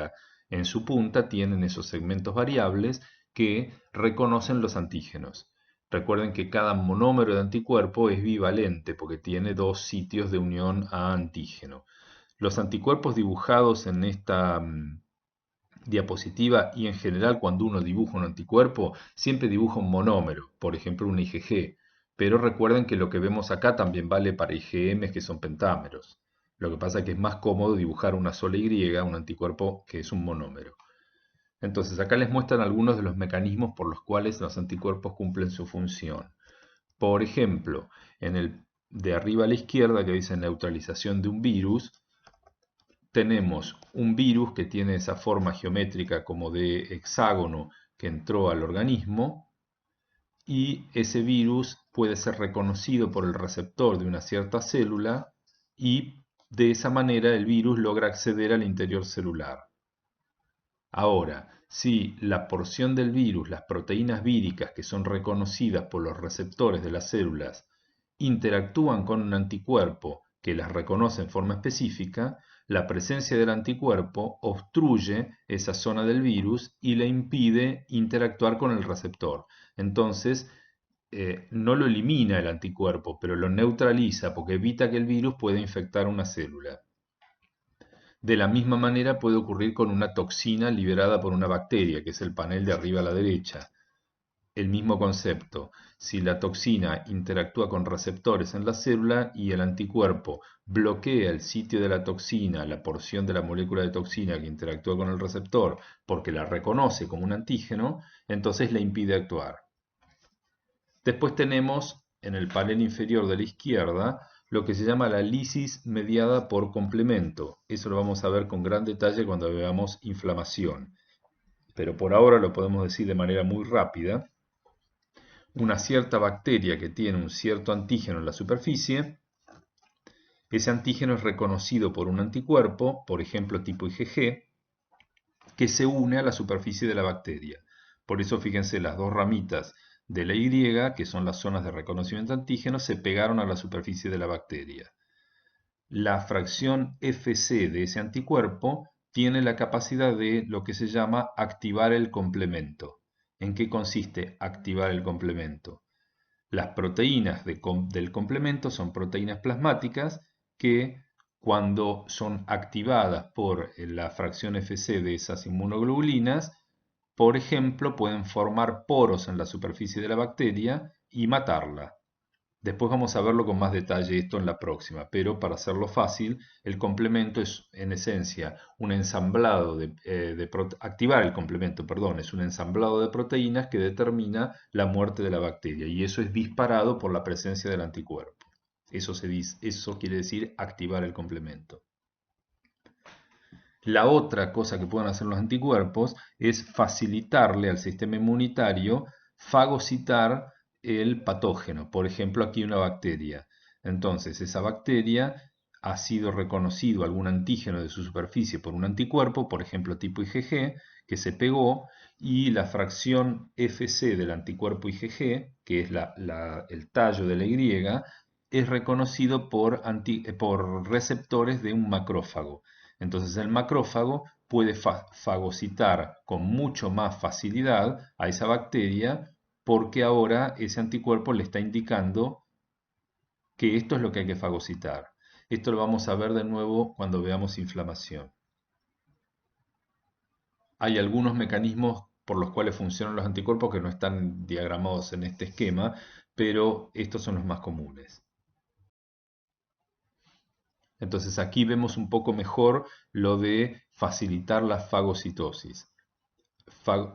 [SPEAKER 1] en su punta tienen esos segmentos variables que reconocen los antígenos. Recuerden que cada monómero de anticuerpo es bivalente porque tiene dos sitios de unión a antígeno. Los anticuerpos dibujados en esta diapositiva y en general cuando uno dibuja un anticuerpo siempre dibuja un monómero, por ejemplo un IgG, pero recuerden que lo que vemos acá también vale para IgM que son pentámeros. Lo que pasa es que es más cómodo dibujar una sola Y, un anticuerpo que es un monómero. Entonces acá les muestran algunos de los mecanismos por los cuales los anticuerpos cumplen su función. Por ejemplo, en el de arriba a la izquierda que dice neutralización de un virus, tenemos un virus que tiene esa forma geométrica como de hexágono que entró al organismo y ese virus puede ser reconocido por el receptor de una cierta célula y de esa manera el virus logra acceder al interior celular. Ahora, si la porción del virus, las proteínas víricas que son reconocidas por los receptores de las células, interactúan con un anticuerpo que las reconoce en forma específica, la presencia del anticuerpo obstruye esa zona del virus y le impide interactuar con el receptor. Entonces, no lo elimina el anticuerpo, pero lo neutraliza porque evita que el virus pueda infectar una célula. De la misma manera puede ocurrir con una toxina liberada por una bacteria, que es el panel de arriba a la derecha. El mismo concepto. Si la toxina interactúa con receptores en la célula y el anticuerpo bloquea el sitio de la toxina, la porción de la molécula de toxina que interactúa con el receptor, porque la reconoce como un antígeno, entonces le impide actuar. Después tenemos en el panel inferior de la izquierda lo que se llama la lisis mediada por complemento. Eso lo vamos a ver con gran detalle cuando veamos inflamación. Pero por ahora lo podemos decir de manera muy rápida. Una cierta bacteria que tiene un cierto antígeno en la superficie, ese antígeno es reconocido por un anticuerpo, por ejemplo tipo IgG, que se une a la superficie de la bacteria. Por eso fíjense, las dos ramitas de la Y, que son las zonas de reconocimiento de antígenos, se pegaron a la superficie de la bacteria. La fracción Fc de ese anticuerpo tiene la capacidad de lo que se llama activar el complemento. ¿En qué consiste activar el complemento? Las proteínas del complemento son proteínas plasmáticas que cuando son activadas por la fracción Fc de esas inmunoglobulinas, por ejemplo, pueden formar poros en la superficie de la bacteria y matarla. Después vamos a verlo con más detalle esto en la próxima, pero para hacerlo fácil, el complemento es en esencia un ensamblado activar el complemento, perdón, es un ensamblado de proteínas que determina la muerte de la bacteria y eso es disparado por la presencia del anticuerpo. Eso quiere decir activar el complemento. La otra cosa que pueden hacer los anticuerpos es facilitarle al sistema inmunitario fagocitar el patógeno, por ejemplo aquí una bacteria. Entonces esa bacteria ha sido reconocido algún antígeno de su superficie por un anticuerpo, por ejemplo tipo IgG, que se pegó y la fracción Fc del anticuerpo IgG, que es el tallo de la Y, es reconocido por receptores de un macrófago. Entonces el macrófago puede fagocitar con mucho más facilidad a esa bacteria porque ahora ese anticuerpo le está indicando que esto es lo que hay que fagocitar. Esto lo vamos a ver de nuevo cuando veamos inflamación. Hay algunos mecanismos por los cuales funcionan los anticuerpos que no están diagramados en este esquema, pero estos son los más comunes. Entonces aquí vemos un poco mejor lo de facilitar la fagocitosis.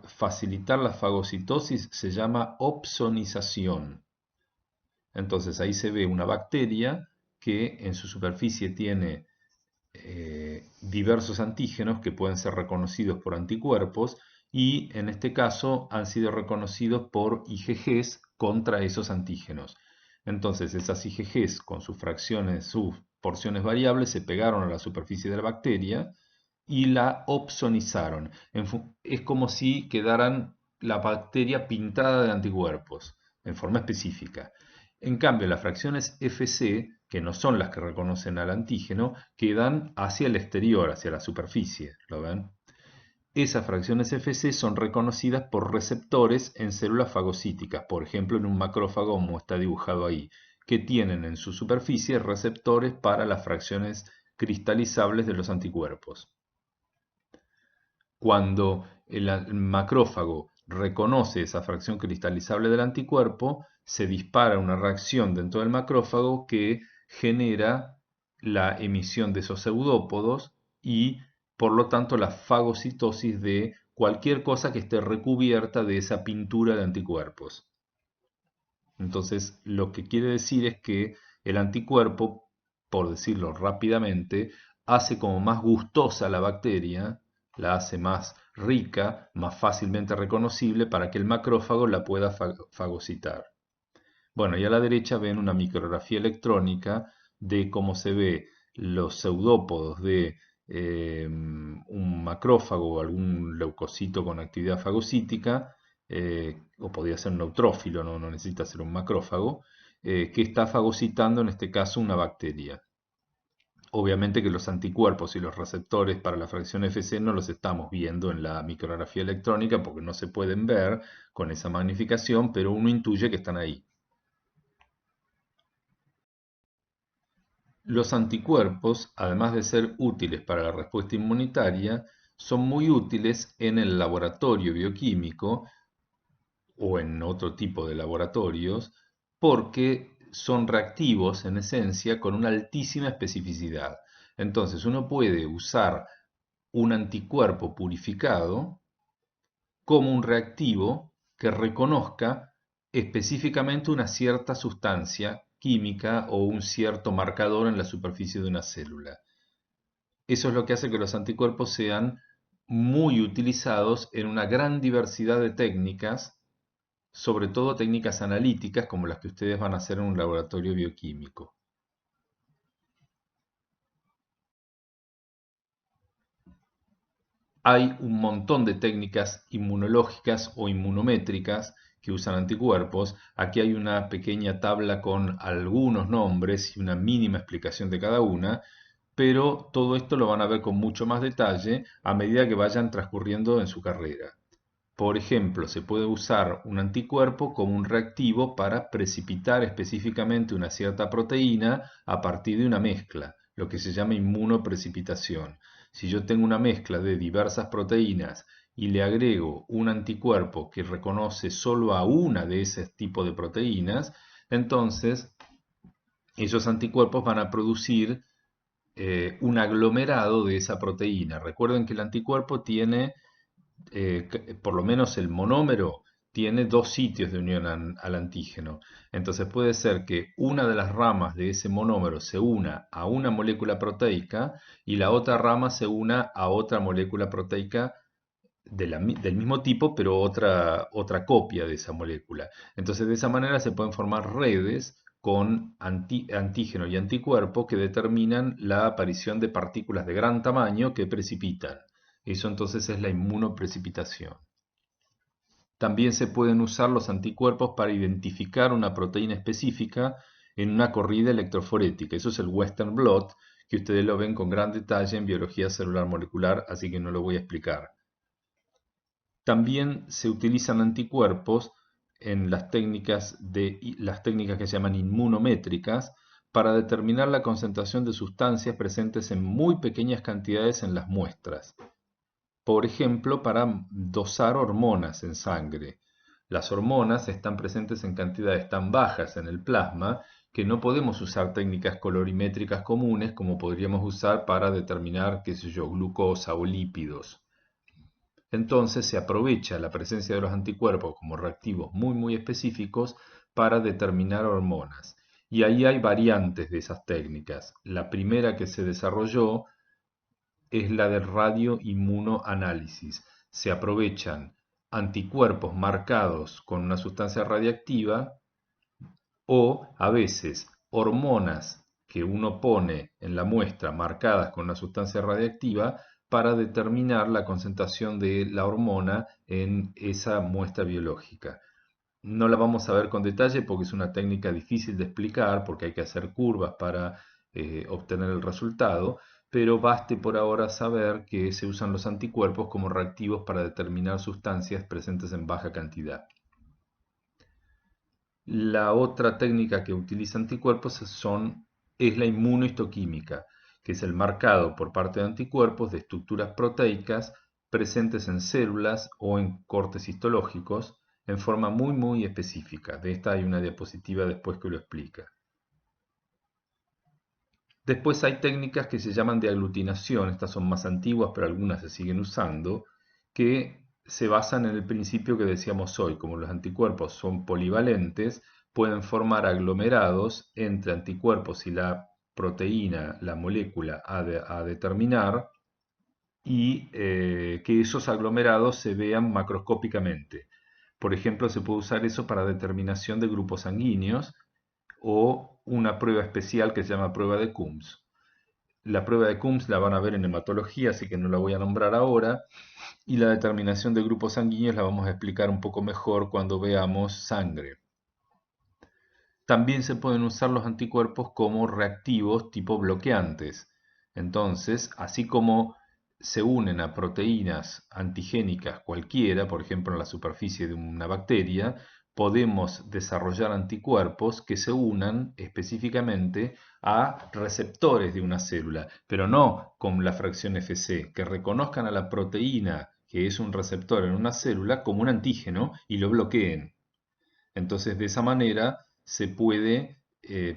[SPEAKER 1] Facilitar la fagocitosis se llama opsonización. Entonces ahí se ve una bacteria que en su superficie tiene diversos antígenos que pueden ser reconocidos por anticuerpos y en este caso han sido reconocidos por IgGs contra esos antígenos. Entonces esas IgGs con sus fracciones, sus porciones variables se pegaron a la superficie de la bacteria y la opsonizaron. Es como si quedaran la bacteria pintada de anticuerpos en forma específica. En cambio, las fracciones Fc, que no son las que reconocen al antígeno, quedan hacia el exterior, hacia la superficie. ¿Lo ven? Esas fracciones Fc son reconocidas por receptores en células fagocíticas, por ejemplo en un macrófago como está dibujado ahí, que tienen en su superficie receptores para las fracciones cristalizables de los anticuerpos. Cuando el macrófago reconoce esa fracción cristalizable del anticuerpo, se dispara una reacción dentro del macrófago que genera la emisión de esos pseudópodos y por lo tanto la fagocitosis de cualquier cosa que esté recubierta de esa pintura de anticuerpos. Entonces lo que quiere decir es que el anticuerpo, por decirlo rápidamente, hace como más gustosa la bacteria, la hace más rica, más fácilmente reconocible para que el macrófago la pueda fagocitar. Bueno, y a la derecha ven una micrografía electrónica de cómo se ve los pseudópodos de un macrófago o algún leucocito con actividad fagocítica, o podría ser un neutrófilo, no necesita ser un macrófago, que está fagocitando en este caso una bacteria. Obviamente que los anticuerpos y los receptores para la fracción Fc no los estamos viendo en la micrografía electrónica porque no se pueden ver con esa magnificación, pero uno intuye que están ahí. Los anticuerpos, además de ser útiles para la respuesta inmunitaria, son muy útiles en el laboratorio bioquímico o en otro tipo de laboratorios porque son reactivos en esencia con una altísima especificidad. Entonces uno puede usar un anticuerpo purificado como un reactivo que reconozca específicamente una cierta sustancia química o un cierto marcador en la superficie de una célula. Eso es lo que hace que los anticuerpos sean muy utilizados en una gran diversidad de técnicas, sobre todo técnicas analíticas como las que ustedes van a hacer en un laboratorio bioquímico. Hay un montón de técnicas inmunológicas o inmunométricas que usan anticuerpos. Aquí hay una pequeña tabla con algunos nombres y una mínima explicación de cada una, pero todo esto lo van a ver con mucho más detalle a medida que vayan transcurriendo en su carrera. Por ejemplo, se puede usar un anticuerpo como un reactivo para precipitar específicamente una cierta proteína a partir de una mezcla, lo que se llama inmunoprecipitación. Si yo tengo una mezcla de diversas proteínas y le agrego un anticuerpo que reconoce solo a una de ese tipo de proteínas, entonces esos anticuerpos van a producir un aglomerado de esa proteína. Recuerden que el anticuerpo tiene por lo menos el monómero tiene dos sitios de unión al antígeno. Entonces puede ser que una de las ramas de ese monómero se una a una molécula proteica y la otra rama se una a otra molécula proteica del mismo tipo, pero otra copia de esa molécula. Entonces de esa manera se pueden formar redes con antígeno y anticuerpo que determinan la aparición de partículas de gran tamaño que precipitan. Eso entonces es la inmunoprecipitación. También se pueden usar los anticuerpos para identificar una proteína específica en una corrida electroforética. Eso es el Western blot, que ustedes lo ven con gran detalle en biología celular molecular, así que no lo voy a explicar. También se utilizan anticuerpos en las técnicas que se llaman inmunométricas para determinar la concentración de sustancias presentes en muy pequeñas cantidades en las muestras. Por ejemplo, para dosar hormonas en sangre. Las hormonas están presentes en cantidades tan bajas en el plasma que no podemos usar técnicas colorimétricas comunes como podríamos usar para determinar, qué sé yo, glucosa o lípidos. Entonces se aprovecha la presencia de los anticuerpos como reactivos muy específicos para determinar hormonas. Y ahí hay variantes de esas técnicas. La primera que se desarrolló es la del radioinmunoanálisis. Se aprovechan anticuerpos marcados con una sustancia radiactiva o a veces hormonas que uno pone en la muestra marcadas con una sustancia radiactiva para determinar la concentración de la hormona en esa muestra biológica. No la vamos a ver con detalle porque es una técnica difícil de explicar, porque hay que hacer curvas para obtener el resultado, pero baste por ahora saber que se usan los anticuerpos como reactivos para determinar sustancias presentes en baja cantidad. La otra técnica que utiliza anticuerpos es la inmunohistoquímica, que es el marcado por parte de anticuerpos de estructuras proteicas presentes en células o en cortes histológicos en forma muy específica. De esta hay una diapositiva después que lo explica. Después hay técnicas que se llaman de aglutinación, estas son más antiguas pero algunas se siguen usando, que se basan en el principio que decíamos hoy, como los anticuerpos son polivalentes, pueden formar aglomerados entre anticuerpos y la proteína, la molécula a determinar, y que esos aglomerados se vean macroscópicamente. Por ejemplo, se puede usar eso para determinación de grupos sanguíneos o una prueba especial que se llama prueba de Coombs. La prueba de Coombs la van a ver en hematología, así que no la voy a nombrar ahora. Y la determinación de grupos sanguíneos la vamos a explicar un poco mejor cuando veamos sangre. También se pueden usar los anticuerpos como reactivos tipo bloqueantes. Entonces, así como se unen a proteínas antigénicas cualquiera, por ejemplo en la superficie de una bacteria, podemos desarrollar anticuerpos que se unan específicamente a receptores de una célula, pero no con la fracción Fc, que reconozcan a la proteína que es un receptor en una célula como un antígeno y lo bloqueen. Entonces, de esa manera se puede,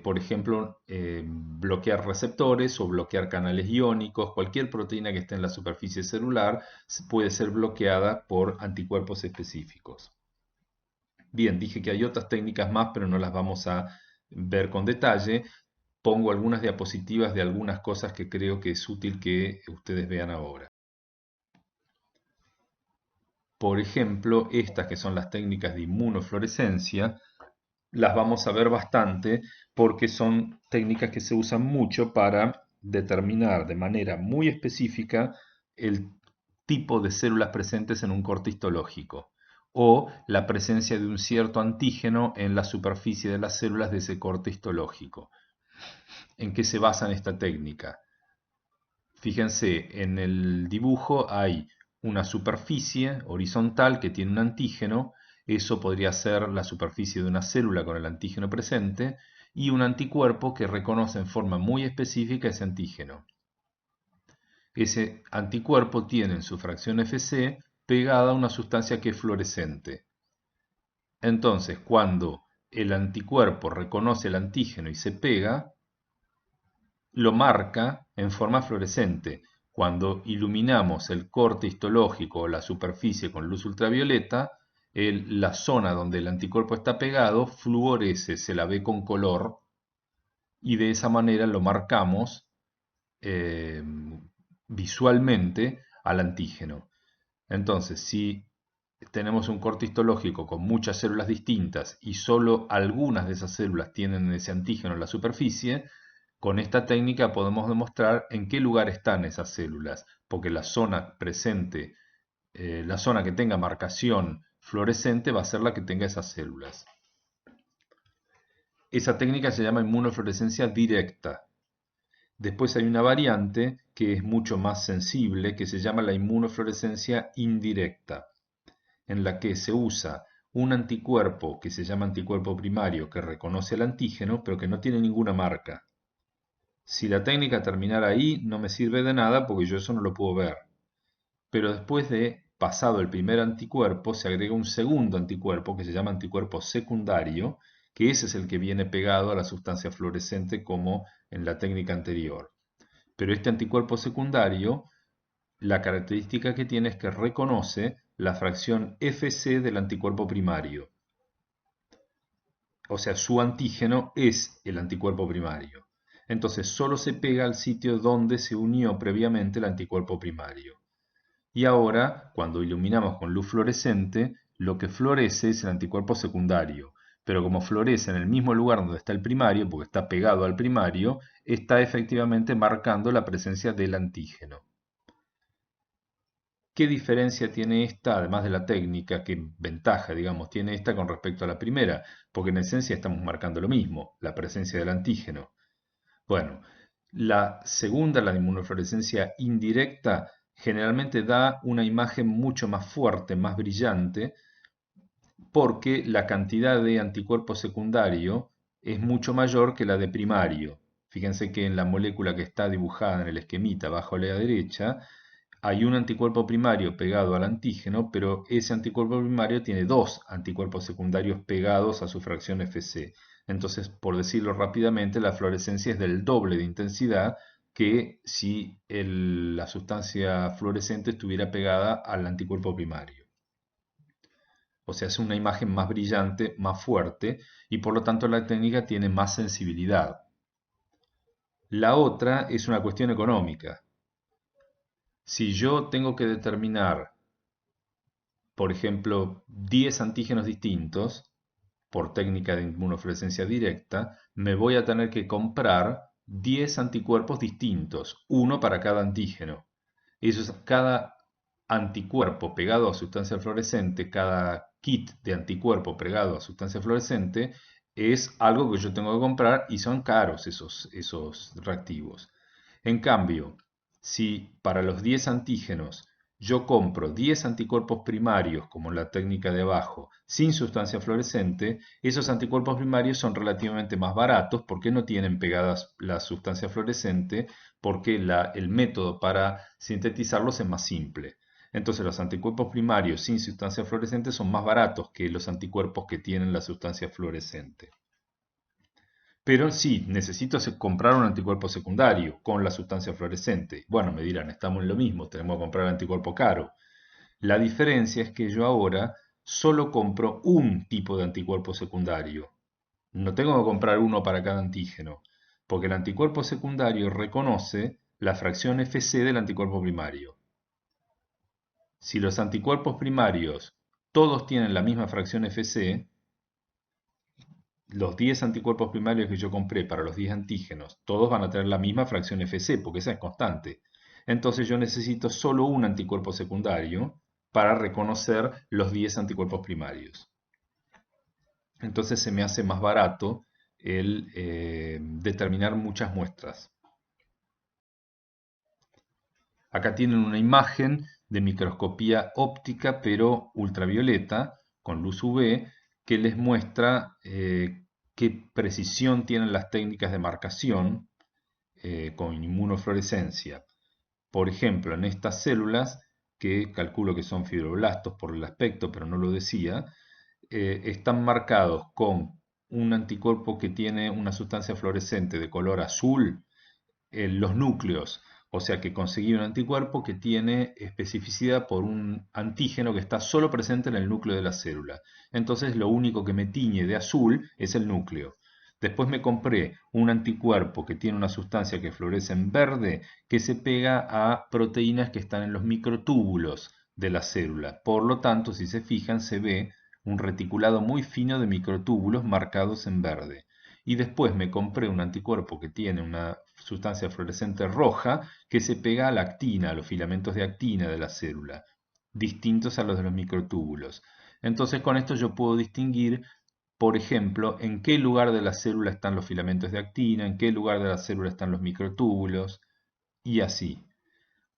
[SPEAKER 1] por ejemplo, bloquear receptores o bloquear canales iónicos. Cualquier proteína que esté en la superficie celular puede ser bloqueada por anticuerpos específicos. Bien, dije que hay otras técnicas más, pero no las vamos a ver con detalle. Pongo algunas diapositivas de algunas cosas que creo que es útil que ustedes vean ahora. Por ejemplo, estas que son las técnicas de inmunofluorescencia, las vamos a ver bastante porque son técnicas que se usan mucho para determinar de manera muy específica el tipo de células presentes en un corte histológico o la presencia de un cierto antígeno en la superficie de las células de ese corte histológico. ¿En qué se basa esta técnica? Fíjense, en el dibujo hay una superficie horizontal que tiene un antígeno, eso podría ser la superficie de una célula con el antígeno presente, y un anticuerpo que reconoce en forma muy específica ese antígeno. Ese anticuerpo tiene en su fracción Fc pegada a una sustancia que es fluorescente. Entonces, cuando el anticuerpo reconoce el antígeno y se pega, lo marca en forma fluorescente. Cuando iluminamos el corte histológico o la superficie con luz ultravioleta, la zona donde el anticuerpo está pegado fluorece, se la ve con color y de esa manera lo marcamos eh, visualmente al antígeno. Entonces, si tenemos un corte histológico con muchas células distintas y solo algunas de esas células tienen ese antígeno en la superficie, con esta técnica podemos demostrar en qué lugar están esas células, porque la zona presente, la zona que tenga marcación fluorescente va a ser la que tenga esas células. Esa técnica se llama inmunofluorescencia directa. Después hay una variante que es mucho más sensible, que se llama la inmunofluorescencia indirecta, en la que se usa un anticuerpo que se llama anticuerpo primario que reconoce el antígeno, pero que no tiene ninguna marca. Si la técnica terminara ahí, no me sirve de nada porque yo eso no lo puedo ver. Pero después de pasado el primer anticuerpo, se agrega un segundo anticuerpo que se llama anticuerpo secundario, que ese es el que viene pegado a la sustancia fluorescente como en la técnica anterior. Pero este anticuerpo secundario, la característica que tiene es que reconoce la fracción Fc del anticuerpo primario. O sea, su antígeno es el anticuerpo primario. Entonces solo se pega al sitio donde se unió previamente el anticuerpo primario. Y ahora, cuando iluminamos con luz fluorescente, lo que florece es el anticuerpo secundario. Pero como florece en el mismo lugar donde está el primario, porque está pegado al primario, está efectivamente marcando la presencia del antígeno. ¿Qué diferencia tiene esta, además de la técnica, qué ventaja, digamos, tiene esta con respecto a la primera? Porque en esencia estamos marcando lo mismo, la presencia del antígeno. Bueno, la segunda, la de inmunofluorescencia indirecta, generalmente da una imagen mucho más fuerte, más brillante, porque la cantidad de anticuerpo secundario es mucho mayor que la de primario. Fíjense que en la molécula que está dibujada en el esquemita abajo a la derecha, hay un anticuerpo primario pegado al antígeno, pero ese anticuerpo primario tiene dos anticuerpos secundarios pegados a su fracción Fc. Entonces, por decirlo rápidamente, la fluorescencia es del doble de intensidad que si la sustancia fluorescente estuviera pegada al anticuerpo primario. O sea, es una imagen más brillante, más fuerte, y por lo tanto la técnica tiene más sensibilidad. La otra es una cuestión económica. Si yo tengo que determinar, por ejemplo, 10 antígenos distintos, por técnica de inmunofluorescencia directa, me voy a tener que comprar 10 anticuerpos distintos, uno para cada antígeno. Eso es cada anticuerpo pegado a sustancia fluorescente, cada kit de anticuerpo pegado a sustancia fluorescente, es algo que yo tengo que comprar y son caros esos reactivos. En cambio, si para los 10 antígenos yo compro 10 anticuerpos primarios, como en la técnica de abajo, sin sustancia fluorescente, esos anticuerpos primarios son relativamente más baratos porque no tienen pegadas la sustancia fluorescente, porque el método para sintetizarlos es más simple. Entonces los anticuerpos primarios sin sustancia fluorescente son más baratos que los anticuerpos que tienen la sustancia fluorescente. Pero sí, necesito comprar un anticuerpo secundario con la sustancia fluorescente. Bueno, me dirán, estamos en lo mismo, tenemos que comprar el anticuerpo caro. La diferencia es que yo ahora solo compro un tipo de anticuerpo secundario. No tengo que comprar uno para cada antígeno, porque el anticuerpo secundario reconoce la fracción Fc del anticuerpo primario. Si los anticuerpos primarios todos tienen la misma fracción Fc, los 10 anticuerpos primarios que yo compré para los 10 antígenos, todos van a tener la misma fracción Fc, porque esa es constante. Entonces yo necesito solo un anticuerpo secundario para reconocer los 10 anticuerpos primarios. Entonces se me hace más barato el determinar muchas muestras. Acá tienen una imagen de microscopía óptica, pero ultravioleta, con luz UV, que les muestra qué precisión tienen las técnicas de marcación con inmunofluorescencia. Por ejemplo, en estas células, que calculo que son fibroblastos por el aspecto, pero no lo decía, están marcados con un anticuerpo que tiene una sustancia fluorescente de color azul en los núcleos. O sea que conseguí un anticuerpo que tiene especificidad por un antígeno que está solo presente en el núcleo de la célula. Entonces lo único que me tiñe de azul es el núcleo. Después me compré un anticuerpo que tiene una sustancia que florece en verde que se pega a proteínas que están en los microtúbulos de la célula. Por lo tanto, si se fijan, se ve un reticulado muy fino de microtúbulos marcados en verde. Y después me compré un anticuerpo que tiene una sustancia fluorescente roja que se pega a la actina, a los filamentos de actina de la célula, distintos a los de los microtúbulos. Entonces con esto yo puedo distinguir, por ejemplo, en qué lugar de la célula están los filamentos de actina, en qué lugar de la célula están los microtúbulos, y así.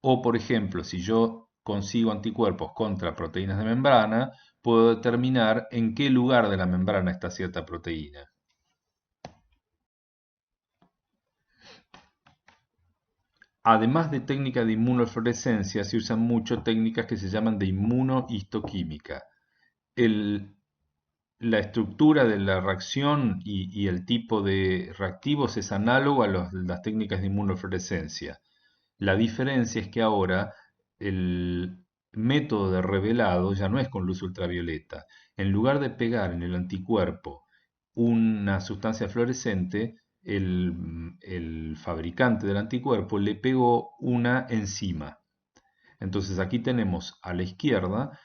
[SPEAKER 1] O, por ejemplo, si yo consigo anticuerpos contra proteínas de membrana, puedo determinar en qué lugar de la membrana está cierta proteína. Además de técnicas de inmunofluorescencia, se usan mucho técnicas que se llaman de inmunohistoquímica. El- la estructura de la reacción y el tipo de reactivos es análogo a las técnicas de inmunofluorescencia. La diferencia es que ahora el método de revelado ya no es con luz ultravioleta. En lugar de pegar en el anticuerpo una sustancia fluorescente, el fabricante del anticuerpo le pegó una enzima. Entonces aquí tenemos a la izquierda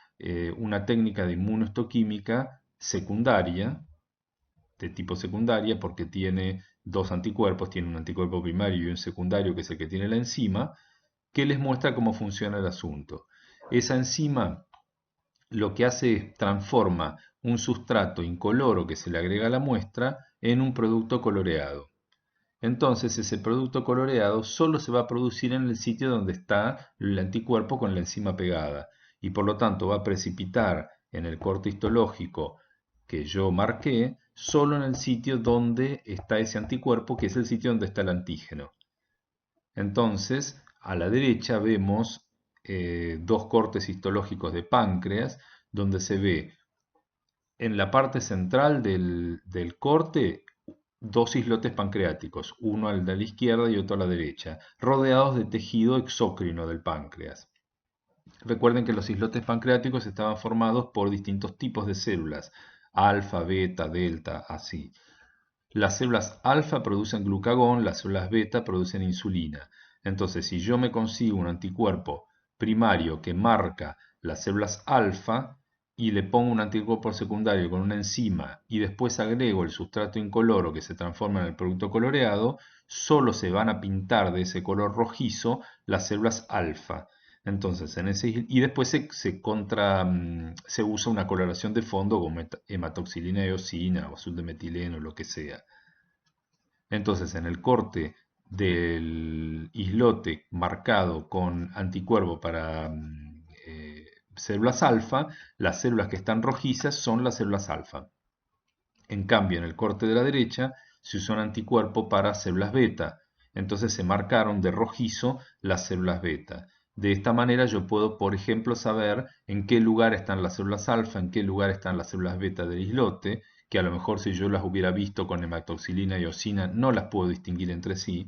[SPEAKER 1] una técnica de inmunohistoquímica secundaria, de tipo secundaria, porque tiene dos anticuerpos, tiene un anticuerpo primario y un secundario que es el que tiene la enzima, que les muestra cómo funciona el asunto. Esa enzima lo que hace es transforma un sustrato incoloro que se le agrega a la muestra en un producto coloreado. Entonces ese producto coloreado solo se va a producir en el sitio donde está el anticuerpo con la enzima pegada y por lo tanto va a precipitar en el corte histológico que yo marqué solo en el sitio donde está ese anticuerpo, que es el sitio donde está el antígeno. Entonces, a la derecha vemos dos cortes histológicos de páncreas, donde se ve en la parte central del corte dos islotes pancreáticos, uno al de la izquierda y otro a la derecha, rodeados de tejido exócrino del páncreas. Recuerden que los islotes pancreáticos estaban formados por distintos tipos de células, alfa, beta, delta, así. Las células alfa producen glucagón, las células beta producen insulina. Entonces, si yo me consigo un anticuerpo primario que marca las células alfa y le pongo un anticuerpo secundario con una enzima y después agrego el sustrato incoloro que se transforma en el producto coloreado, solo se van a pintar de ese color rojizo las células alfa. Entonces, y después se usa una coloración de fondo como hematoxilina eosina o azul de metileno, lo que sea. Entonces, en el corte del islote marcado con anticuerpo para células alfa, las células que están rojizas son las células alfa. En cambio, en el corte de la derecha se usó un anticuerpo para células beta. Entonces se marcaron de rojizo las células beta. De esta manera yo puedo, por ejemplo, saber en qué lugar están las células alfa, en qué lugar están las células beta del islote, que a lo mejor si yo las hubiera visto con hematoxilina y eosina no las puedo distinguir entre sí.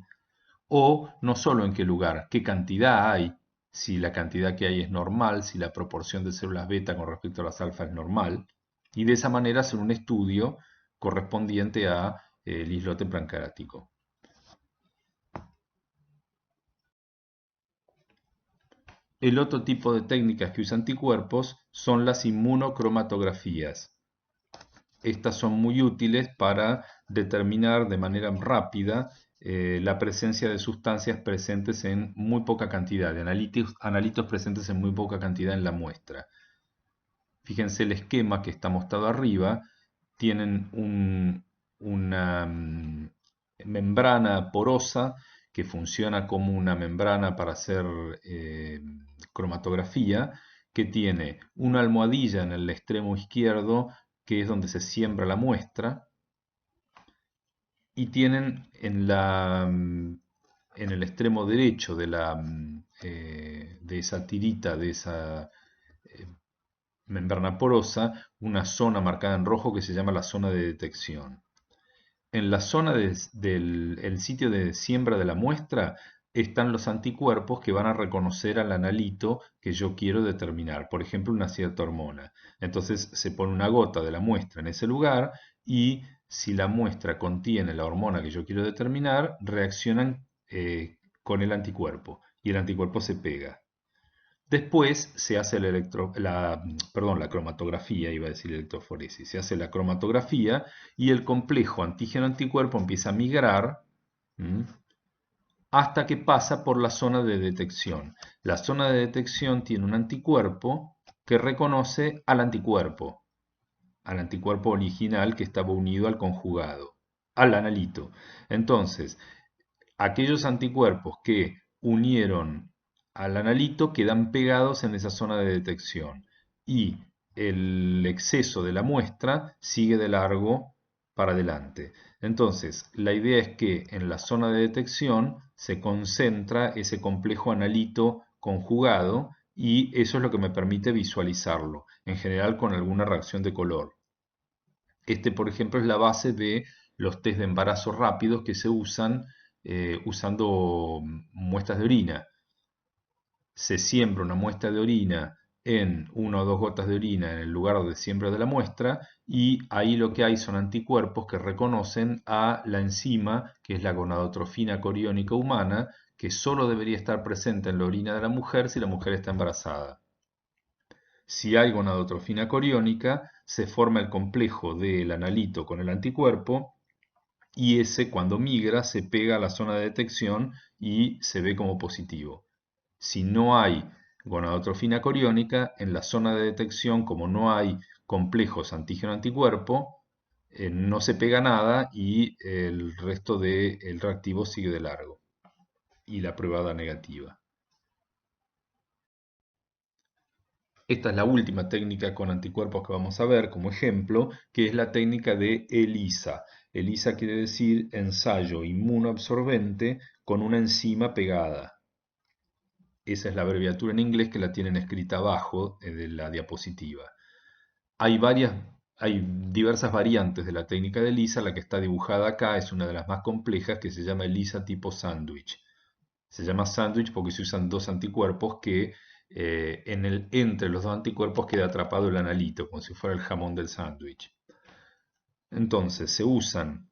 [SPEAKER 1] O no solo en qué lugar, qué cantidad hay, si la cantidad que hay es normal, si la proporción de células beta con respecto a las alfa es normal, y de esa manera hacer un estudio correspondiente a el islote pancreático. El otro tipo de técnicas que usa anticuerpos son las inmunocromatografías. Estas son muy útiles para determinar de manera rápida la presencia de sustancias presentes en muy poca cantidad, de analitos presentes en muy poca cantidad en la muestra. Fíjense el esquema que está mostrado arriba, tienen una membrana porosa que funciona como una membrana para hacer cromatografía, que tiene una almohadilla en el extremo izquierdo, que es donde se siembra la muestra, y tienen en el extremo derecho de esa tirita, de esa eh, membrana porosa, una zona marcada en rojo que se llama la zona de detección. En la zona del el sitio de siembra de la muestra están los anticuerpos que van a reconocer al analito que yo quiero determinar, por ejemplo, una cierta hormona. Entonces se pone una gota de la muestra en ese lugar y si la muestra contiene la hormona que yo quiero determinar, reaccionan con el anticuerpo y el anticuerpo se pega. Después se hace la cromatografía, iba a decir electroforesis, se hace la cromatografía y el complejo antígeno-anticuerpo empieza a migrar, ¿m?, hasta que pasa por la zona de detección. La zona de detección tiene un anticuerpo que reconoce al anticuerpo original que estaba unido al conjugado, al analito. Entonces, aquellos anticuerpos que unieron al analito quedan pegados en esa zona de detección y el exceso de la muestra sigue de largo para adelante. Entonces, la idea es que en la zona de detección se concentra ese complejo analito conjugado y eso es lo que me permite visualizarlo, en general con alguna reacción de color. Este, por ejemplo, es la base de los test de embarazo rápidos que se usan usando muestras de orina. Se siembra una muestra de orina en una o dos gotas de orina en el lugar de siembra de la muestra y ahí lo que hay son anticuerpos que reconocen a la enzima, que es la gonadotrofina coriónica humana, que solo debería estar presente en la orina de la mujer si la mujer está embarazada. Si hay gonadotrofina coriónica, se forma el complejo del analito con el anticuerpo y ese cuando migra se pega a la zona de detección y se ve como positivo. Si no hay gonadotrofina coriónica, en la zona de detección, como no hay complejos antígeno-anticuerpo, no se pega nada y el resto del reactivo sigue de largo y la prueba da negativa. Esta es la última técnica con anticuerpos que vamos a ver como ejemplo, que es la técnica de ELISA. ELISA quiere decir ensayo inmunoabsorbente con una enzima pegada. Esa es la abreviatura en inglés que la tienen escrita abajo de la diapositiva. Hay diversas variantes de la técnica de ELISA. La que está dibujada acá es una de las más complejas, que se llama ELISA tipo sándwich. Se llama sándwich porque se usan dos anticuerpos que entre los dos anticuerpos queda atrapado el analito, como si fuera el jamón del sándwich. Entonces se usan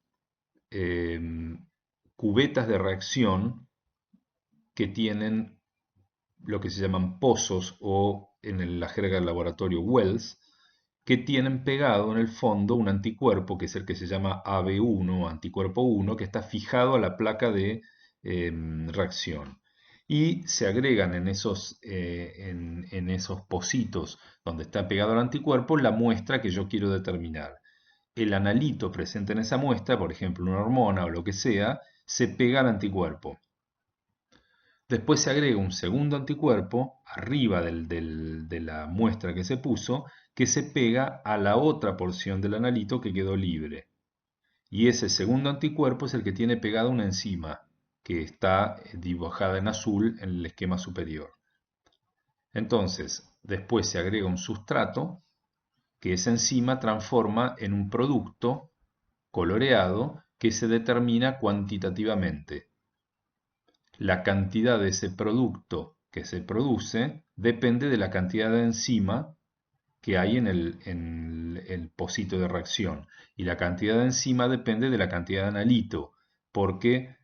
[SPEAKER 1] cubetas de reacción que tienen lo que se llaman pozos o en la jerga del laboratorio wells, que tienen pegado en el fondo un anticuerpo que es el que se llama AB1, anticuerpo 1, que está fijado a la placa de reacción. Y se agregan en esos pocitos donde está pegado el anticuerpo la muestra que yo quiero determinar. El analito presente en esa muestra, por ejemplo una hormona o lo que sea, se pega al anticuerpo. Después se agrega un segundo anticuerpo arriba de la muestra que se puso, que se pega a la otra porción del analito que quedó libre. Y ese segundo anticuerpo es el que tiene pegada una enzima, que está dibujada en azul en el esquema superior. Entonces, después se agrega un sustrato que esa enzima transforma en un producto coloreado que se determina cuantitativamente. La cantidad de ese producto que se produce depende de la cantidad de enzima que hay en el pocito de reacción. Y la cantidad de enzima depende de la cantidad de analito, porque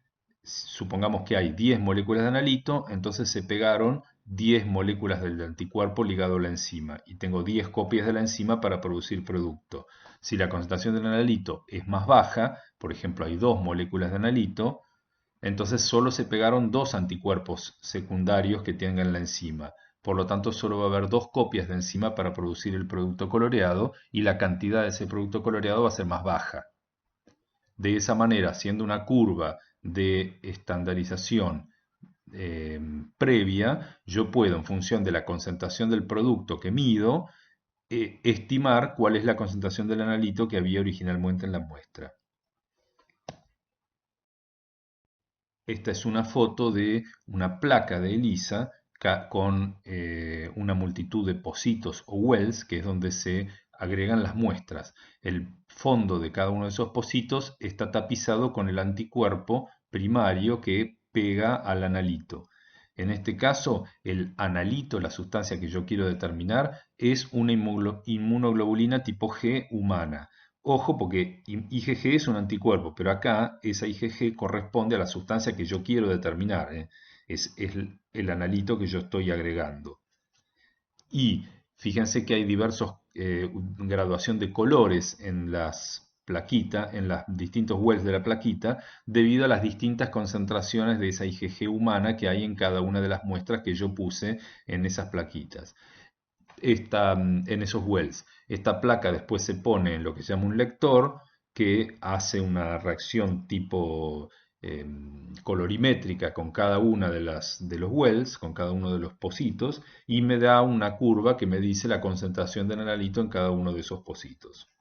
[SPEAKER 1] supongamos que hay 10 moléculas de analito, entonces se pegaron 10 moléculas del anticuerpo ligado a la enzima. Y tengo 10 copias de la enzima para producir producto. Si la concentración del analito es más baja, por ejemplo hay 2 moléculas de analito, entonces solo se pegaron 2 anticuerpos secundarios que tengan la enzima. Por lo tanto, solo va a haber 2 copias de enzima para producir el producto coloreado y la cantidad de ese producto coloreado va a ser más baja. De esa manera, haciendo una curva de estandarización previa, yo puedo, en función de la concentración del producto que mido, estimar cuál es la concentración del analito que había originalmente en la muestra. Esta es una foto de una placa de ELISA con una multitud de pocitos o wells, que es donde se agregan las muestras. El fondo de cada uno de esos pocitos está tapizado con el anticuerpo primario que pega al analito. En este caso, el analito, la sustancia que yo quiero determinar, es una inmunoglobulina tipo G humana. Ojo, porque IgG es un anticuerpo, pero acá esa IgG corresponde a la sustancia que yo quiero determinar, ¿eh? Es el analito que yo estoy agregando. Y fíjense que hay diversos graduación de colores en las plaquitas, en los distintos wells de la plaquita, debido a las distintas concentraciones de esa IgG humana que hay en cada una de las muestras que yo puse en esas plaquitas. En esos wells. Esta placa después se pone en lo que se llama un lector que hace una reacción tipo colorimétrica con cada una de los wells, con cada uno de los pocitos, y me da una curva que me dice la concentración de analito en cada uno de esos pocitos.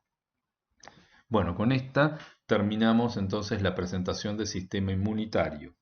[SPEAKER 1] Bueno, con esta terminamos entonces la presentación del sistema inmunitario.